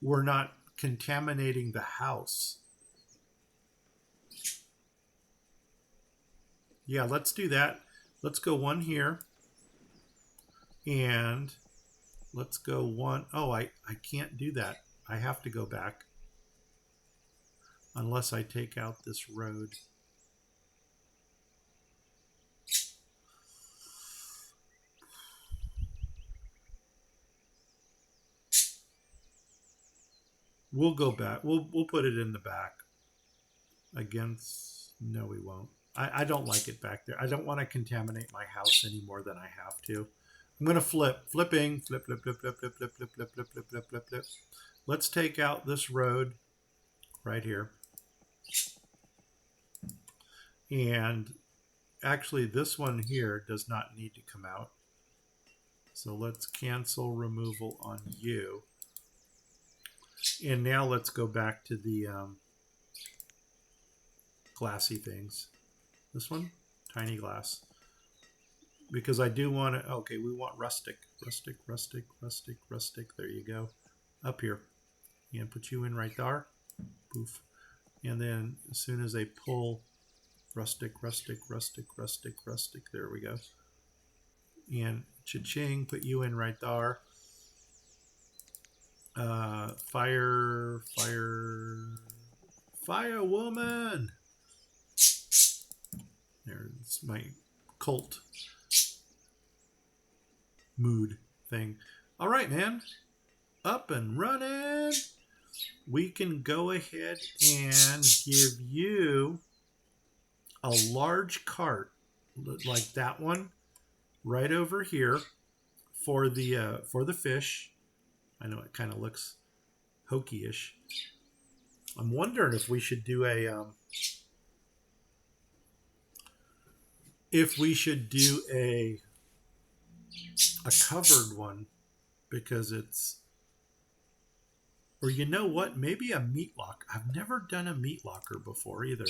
we're not contaminating the house. Yeah, let's do that. Let's go 1 here. And let's go 1. Oh, I can't do that. I have to go back. Unless I take out this road. We'll go back. We'll put it in the back. Against, no, we won't. I don't like it back there. I don't want to contaminate my house any more than I have to. I'm going to flipping, flip, flip, flip, flip, flip, flip, flip, flip, flip, flip, flip, flip, flip. Let's take out this road right here. And actually this one here does not need to come out. So let's cancel removal on you. And now let's go back to the glassy things. This one, tiny glass. Because I do want to, okay, we want rustic. Rustic, rustic, rustic, rustic. There you go. Up here. And put you in right there. Poof. And then as soon as they pull rustic, rustic, rustic, rustic, rustic, there we go. And cha-ching, put you in right there. Fire, woman. There's my cult mood thing. All right, man. Up and running. We can go ahead and give you a large cart like that one right over here for the fish. I know it kind of looks hokey-ish. I'm wondering if we should do a covered one, because it's, or you know what, maybe a meat locker. I've never done a meat locker before either.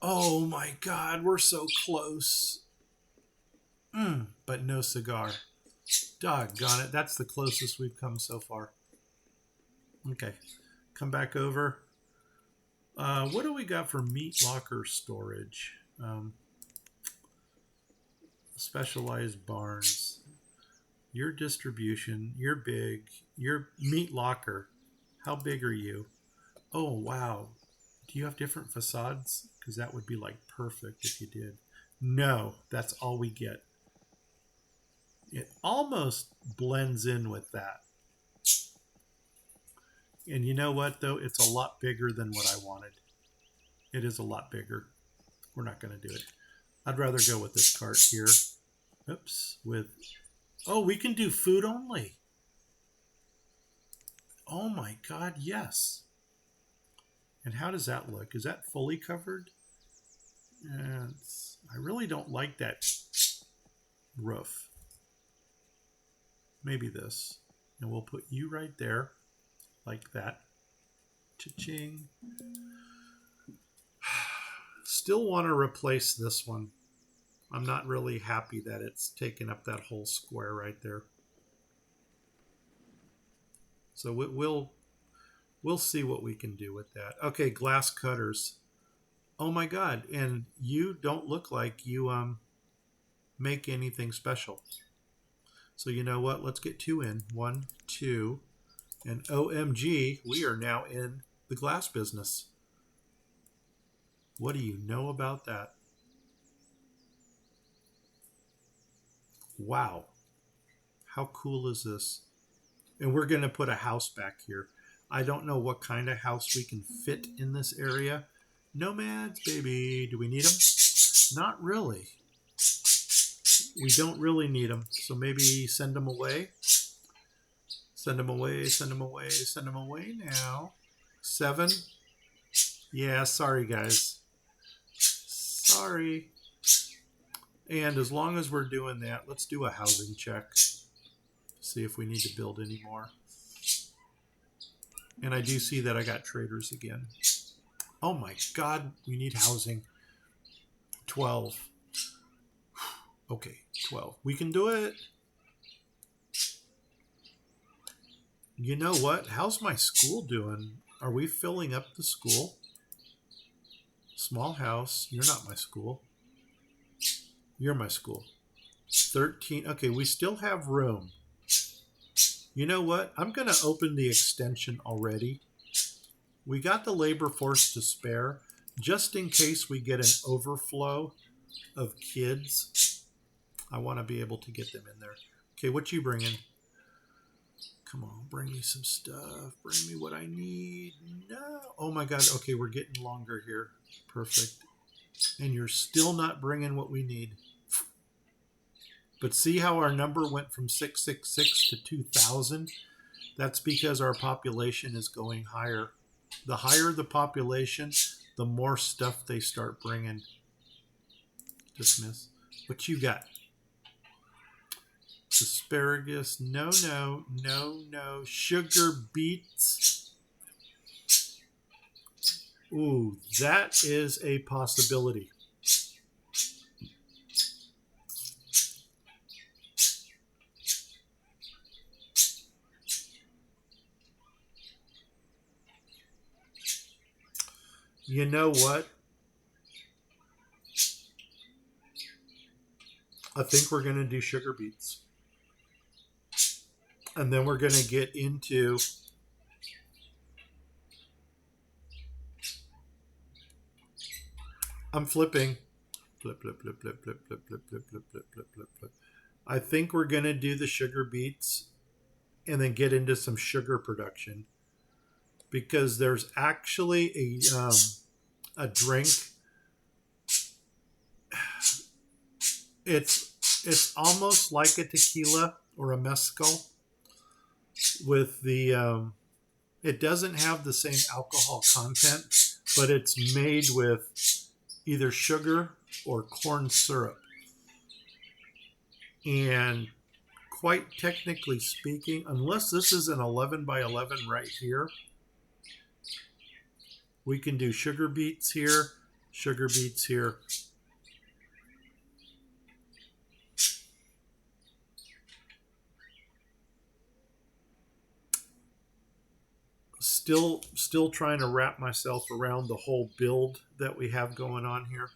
Oh my God, we're so close. But no cigar. Doggone it, that's the closest we've come so far. Okay, come back over. What do we got for meat locker storage? Specialized barns. Your distribution, you're big. Your meat locker, how big are you? Oh, wow. Do you have different facades? Because that would be like perfect if you did. No, that's all we get. It almost blends in with that. And you know what, though? It's a lot bigger than what I wanted. It is a lot bigger. We're not going to do it. I'd rather go with this cart here. Oops. Oh, we can do food only. Oh my God, yes. And how does that look? Is that fully covered? I really don't like that roof. Maybe this. And we'll put you right there, like that. Cha-ching. Still want to replace this one. I'm not really happy that it's taken up that whole square right there. So we'll see what we can do with that. Okay, glass cutters. Oh my God! And you don't look like you make anything special. So you know what? Let's get 2 in. 1, 2, and OMG, we are now in the glass business. What do you know about that? Wow. How cool is this? And we're going to put a house back here. I don't know what kind of house we can fit in this area. Nomads, baby. Do we need them? Not really. We don't really need them. So maybe send them away. Send them away, send them away, send them away now. 7. Yeah, sorry, guys. Sorry. And as long as we're doing that, let's do a housing check. See if we need to build any more. And I do see that I got traders again. Oh my God, we need housing. 12. Okay, 12. We can do it. You know what? How's my school doing? Are we filling up the school? Small house. You're not my school. You're my school. 13. Okay, we still have room. You know what? I'm going to open the extension already. We got the labor force to spare, just in case we get an overflow of kids. I want to be able to get them in there. Okay, what you bringing? Come on, bring me some stuff. Bring me what I need. No. Oh my God. Okay, we're getting longer here. Perfect. And you're still not bringing what we need. But see how our number went from 666 to 2,000? That's because our population is going higher. The higher the population, the more stuff they start bringing. Dismiss. What you got? Asparagus. No, no, no, no. Sugar beets. Ooh, that is a possibility. You know what? I think we're going to do sugar beets. And then we're going to get into I'm flipping. Flip, flip, flip, flip, flip, flip, flip, flip, flip, flip, flip, flip, flip. I think we're going to do the sugar beets and then get into some sugar production because there's actually a drink. It's almost like a tequila or a mezcal with the it doesn't have the same alcohol content, but it's made with either sugar or corn syrup. And quite technically speaking, unless this is an 11 by 11 right here, we can do sugar beets here, sugar beets here. Still trying to wrap myself around the whole build that we have going on here.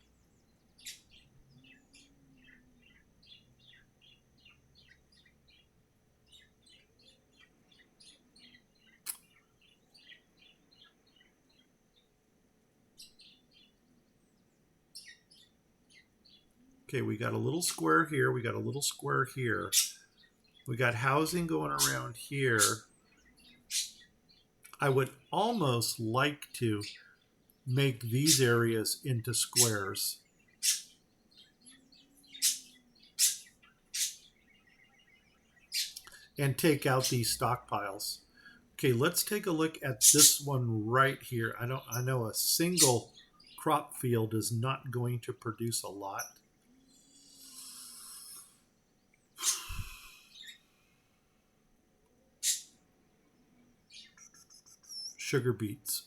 Okay, we got a little square here. We got a little square here. We got housing going around here. I would almost like to make these areas into squares. And take out these stockpiles. Okay, let's take a look at this one right here. I know a single crop field is not going to produce a lot. Sugar beets.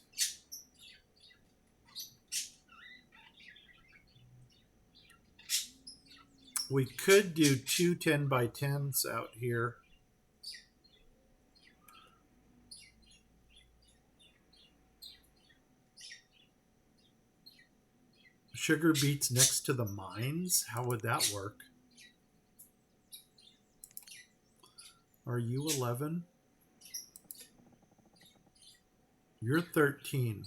We could do two 10 by 10s out here. Sugar beets next to the mines? How would that work? Are you 11? You're 13.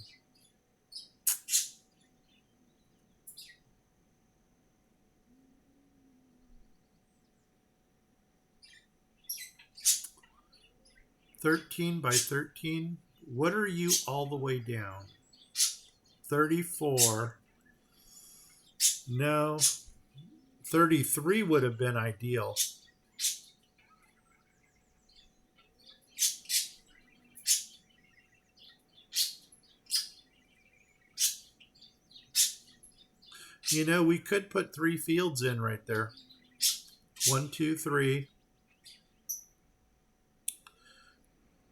(13 by 13). What are you all the way down? 34. No. 33 would have been ideal. You know, we could put 3 fields in right there. 1, 2, 3.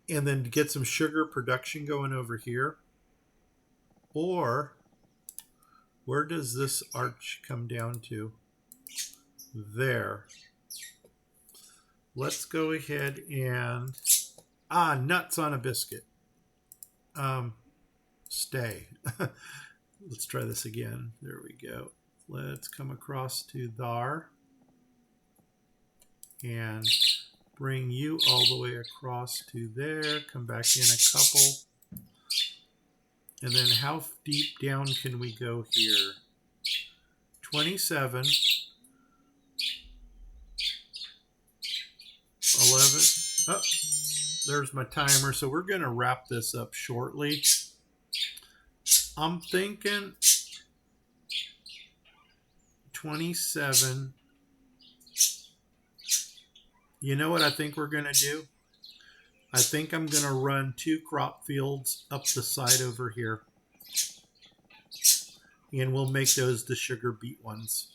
And then get some sugar production going over here. Or, where does this arch come down to? There. Let's go ahead and... nuts on a biscuit. Stay. Let's try this again. There we go. Let's come across to there. And bring you all the way across to there. Come back in a couple. And then how deep down can we go here? 27. 11. Oh, there's my timer. So we're going to wrap this up shortly. I'm thinking 27. You know what I think we're going to do? I think I'm going to run 2 crop fields up the side over here. And we'll make those the sugar beet ones.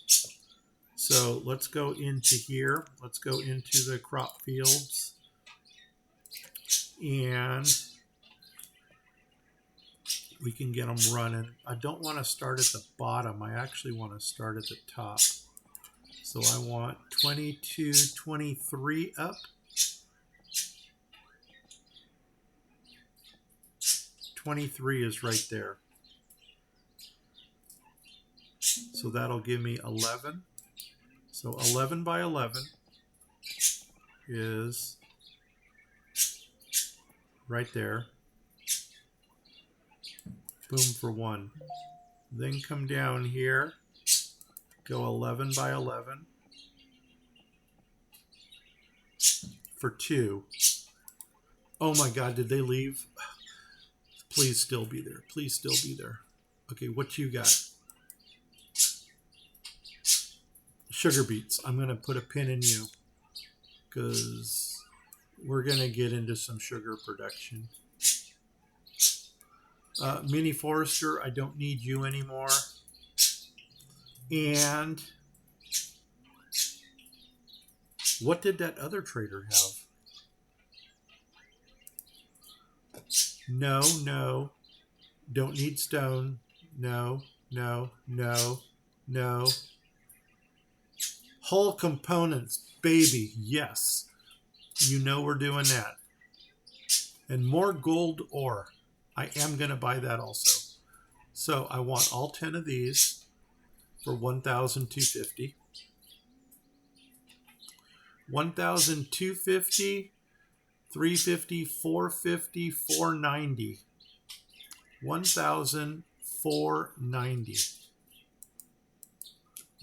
So let's go into here. Let's go into the crop fields. And we can get them running. I don't want to start at the bottom. I actually want to start at the top. So I want 22, 23 up. 23 is right there. So that'll give me 11. So 11 by 11 is right there. Boom for 1. Then come down here. Go 11 by 11 for 2. Oh my God, did they leave? Please still be there. Please still be there. Okay, what you got? Sugar beets. I'm going to put a pin in you because we're going to get into some sugar production. Mini Forester, I don't need you anymore. And what did that other trader have? No, no. Don't need stone. No, no, no, no. Whole components, baby. Yes. You know we're doing that. And more gold ore. I am going to buy that also. So I want all 10 of these for 1,250. 1,250, 350, 450, 490. 1,490.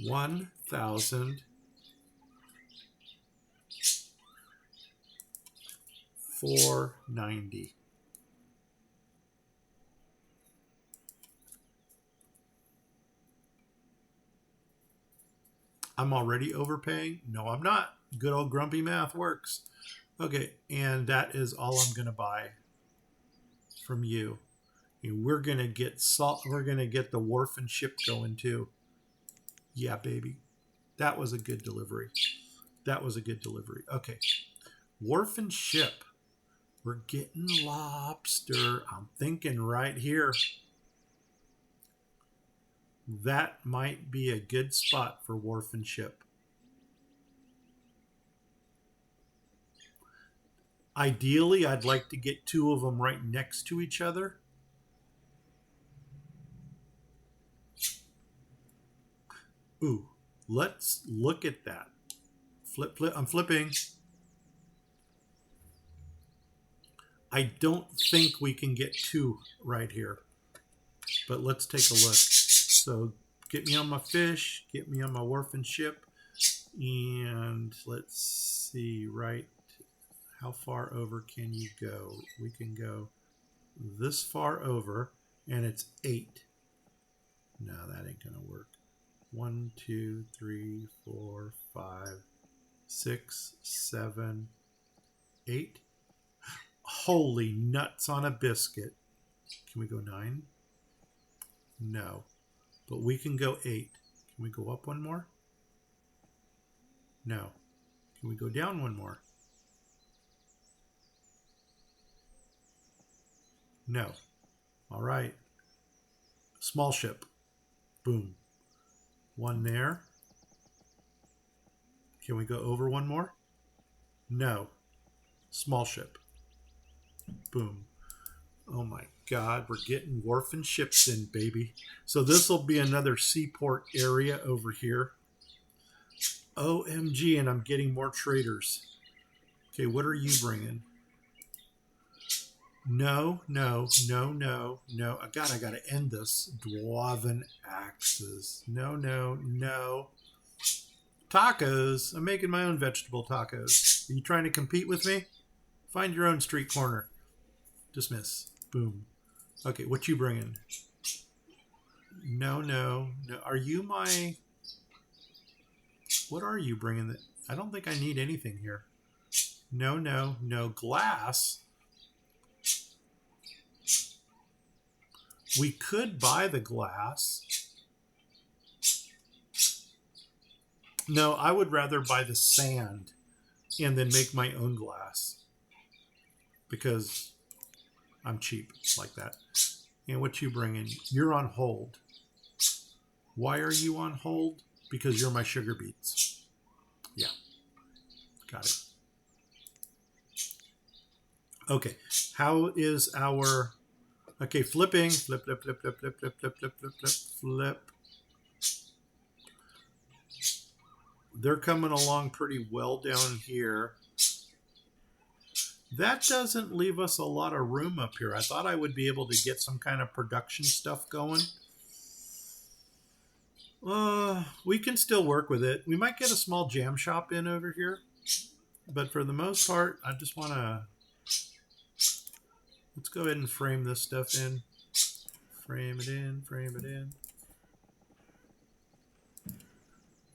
1,490. I'm already overpaying? No, I'm not. Good old grumpy math works. Okay, and that is all I'm going to buy from you. And we're going to get salt. We're going to get the wharf and ship going too. Yeah, baby. That was a good delivery. That was a good delivery. Okay. Wharf and ship. We're getting lobster. I'm thinking right here. That might be a good spot for wharf and ship. Ideally, I'd like to get 2 of them right next to each other. Ooh, let's look at that. Flip, flip. I'm flipping. I don't think we can get 2 right here. But let's take a look. So get me on my fish. Get me on my wharf and ship. And let's see, right. How far over can you go? We can go this far over. And it's 8. No, that ain't going to work. 1, 2, 3, 4, 5, 6, 7, 8. Holy nuts on a biscuit. Can we go 9? No. But we can go 8. Can we go up one more? No. Can we go down one more? No. All right. Small ship. Boom. 1 there. Can we go over one more? No. Small ship. Boom. Oh my God, we're getting wharf and ships in, baby. So this will be another seaport area over here. OMG, and I'm getting more traders. Okay, what are you bringing? No, no, no, no, no. God, I got to end this. Dwarven axes. No, no, no. Tacos. I'm making my own vegetable tacos. Are you trying to compete with me? Find your own street corner. Dismiss. Boom. Okay, what you bringing? No, no, no. Are you my... What are you bringing? I don't think I need anything here. No, no, no glass. We could buy the glass. No, I would rather buy the sand and then make my own glass because I'm cheap like that. And what you bringing? You're on hold. Why are you on hold? Because you're my sugar beets. Yeah, got it. Okay, how is our... Okay, flipping. Flip, flip, flip, flip, flip, flip, flip, flip, flip, flip, flip. They're coming along pretty well down here. That doesn't leave us a lot of room up here. I thought I would be able to get some kind of production stuff going. We can still work with it. We might get a small jam shop in over here. But for the most part, I just want to... Let's go ahead and frame this stuff in. Frame it in, frame it in.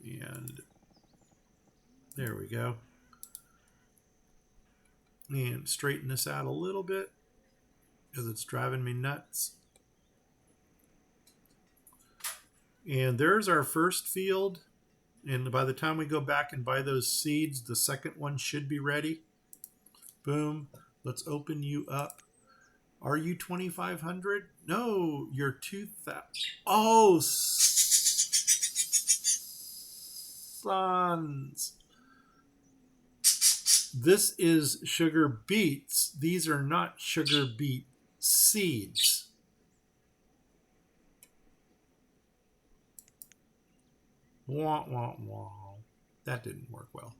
And there we go. And straighten this out a little bit because it's driving me nuts. And there's our first field. And by the time we go back and buy those seeds, the second one should be ready. Boom. Let's open you up. Are you 2,500? No, you're 2,000. Oh, sons. This is sugar beets. These are not sugar beet seeds. Wah, wah, wah. That didn't work well.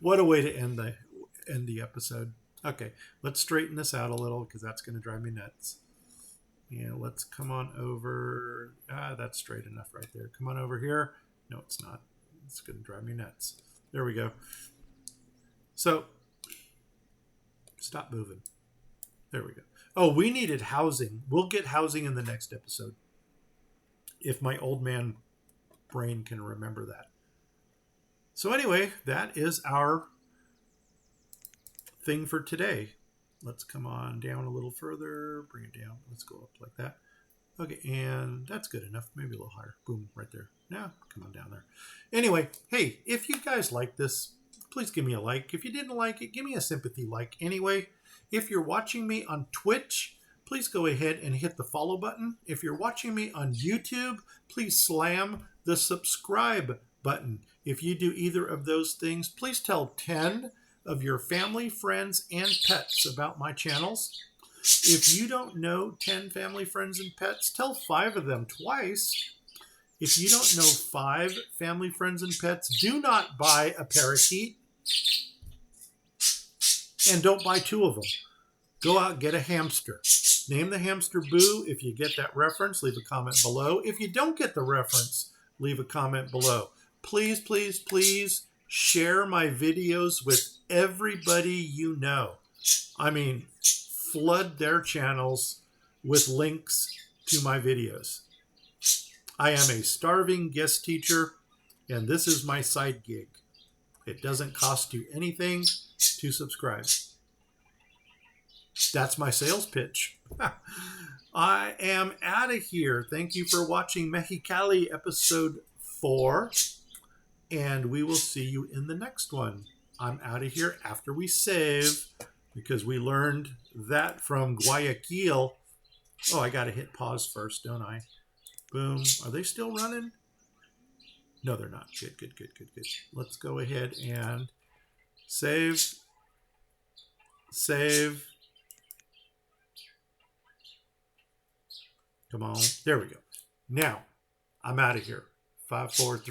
What a way to end the episode. Okay, let's straighten this out a little because that's going to drive me nuts. And let's come on over. That's straight enough right there. Come on over here. No, it's not. It's going to drive me nuts. There we go. So, stop moving. There we go. Oh, we needed housing. We'll get housing in the next episode. If my old man brain can remember that. So anyway, that is our thing for today. Let's come on down a little further. Bring it down. Let's go up like that. Okay, and that's good enough. Maybe a little higher. Boom, right there. Now, come on down there. Anyway, hey, if you guys like this, please give me a like. If you didn't like it, give me a sympathy like anyway. If you're watching me on Twitch, please go ahead and hit the follow button. If you're watching me on YouTube, please slam the subscribe button. If you do either of those things, please tell 10 of your family, friends, and pets about my channels. If you don't know 10 family, friends, and pets, tell 5 of them twice. If you don't know 5 family, friends, and pets, do not buy a parakeet. And don't buy 2 of them. Go out, get a hamster. Name the hamster Boo. If you get that reference, leave a comment below. If you don't get the reference, leave a comment below. Please, please, please share my videos with everybody you know. I mean, flood their channels with links to my videos. I am a starving guest teacher, and this is my side gig. It doesn't cost you anything to subscribe. That's my sales pitch. I am out of here. Thank you for watching Mexicali episode 4, and we will see you in the next one. I'm out of here after we save, because we learned that from Guayaquil. Oh, I got to hit pause first, don't I? Boom. Are they still running? No, they're not. Good, good, good, good, good. Let's go ahead and save. Save. Come on. There we go. Now, I'm out of here. 5, 4, 3.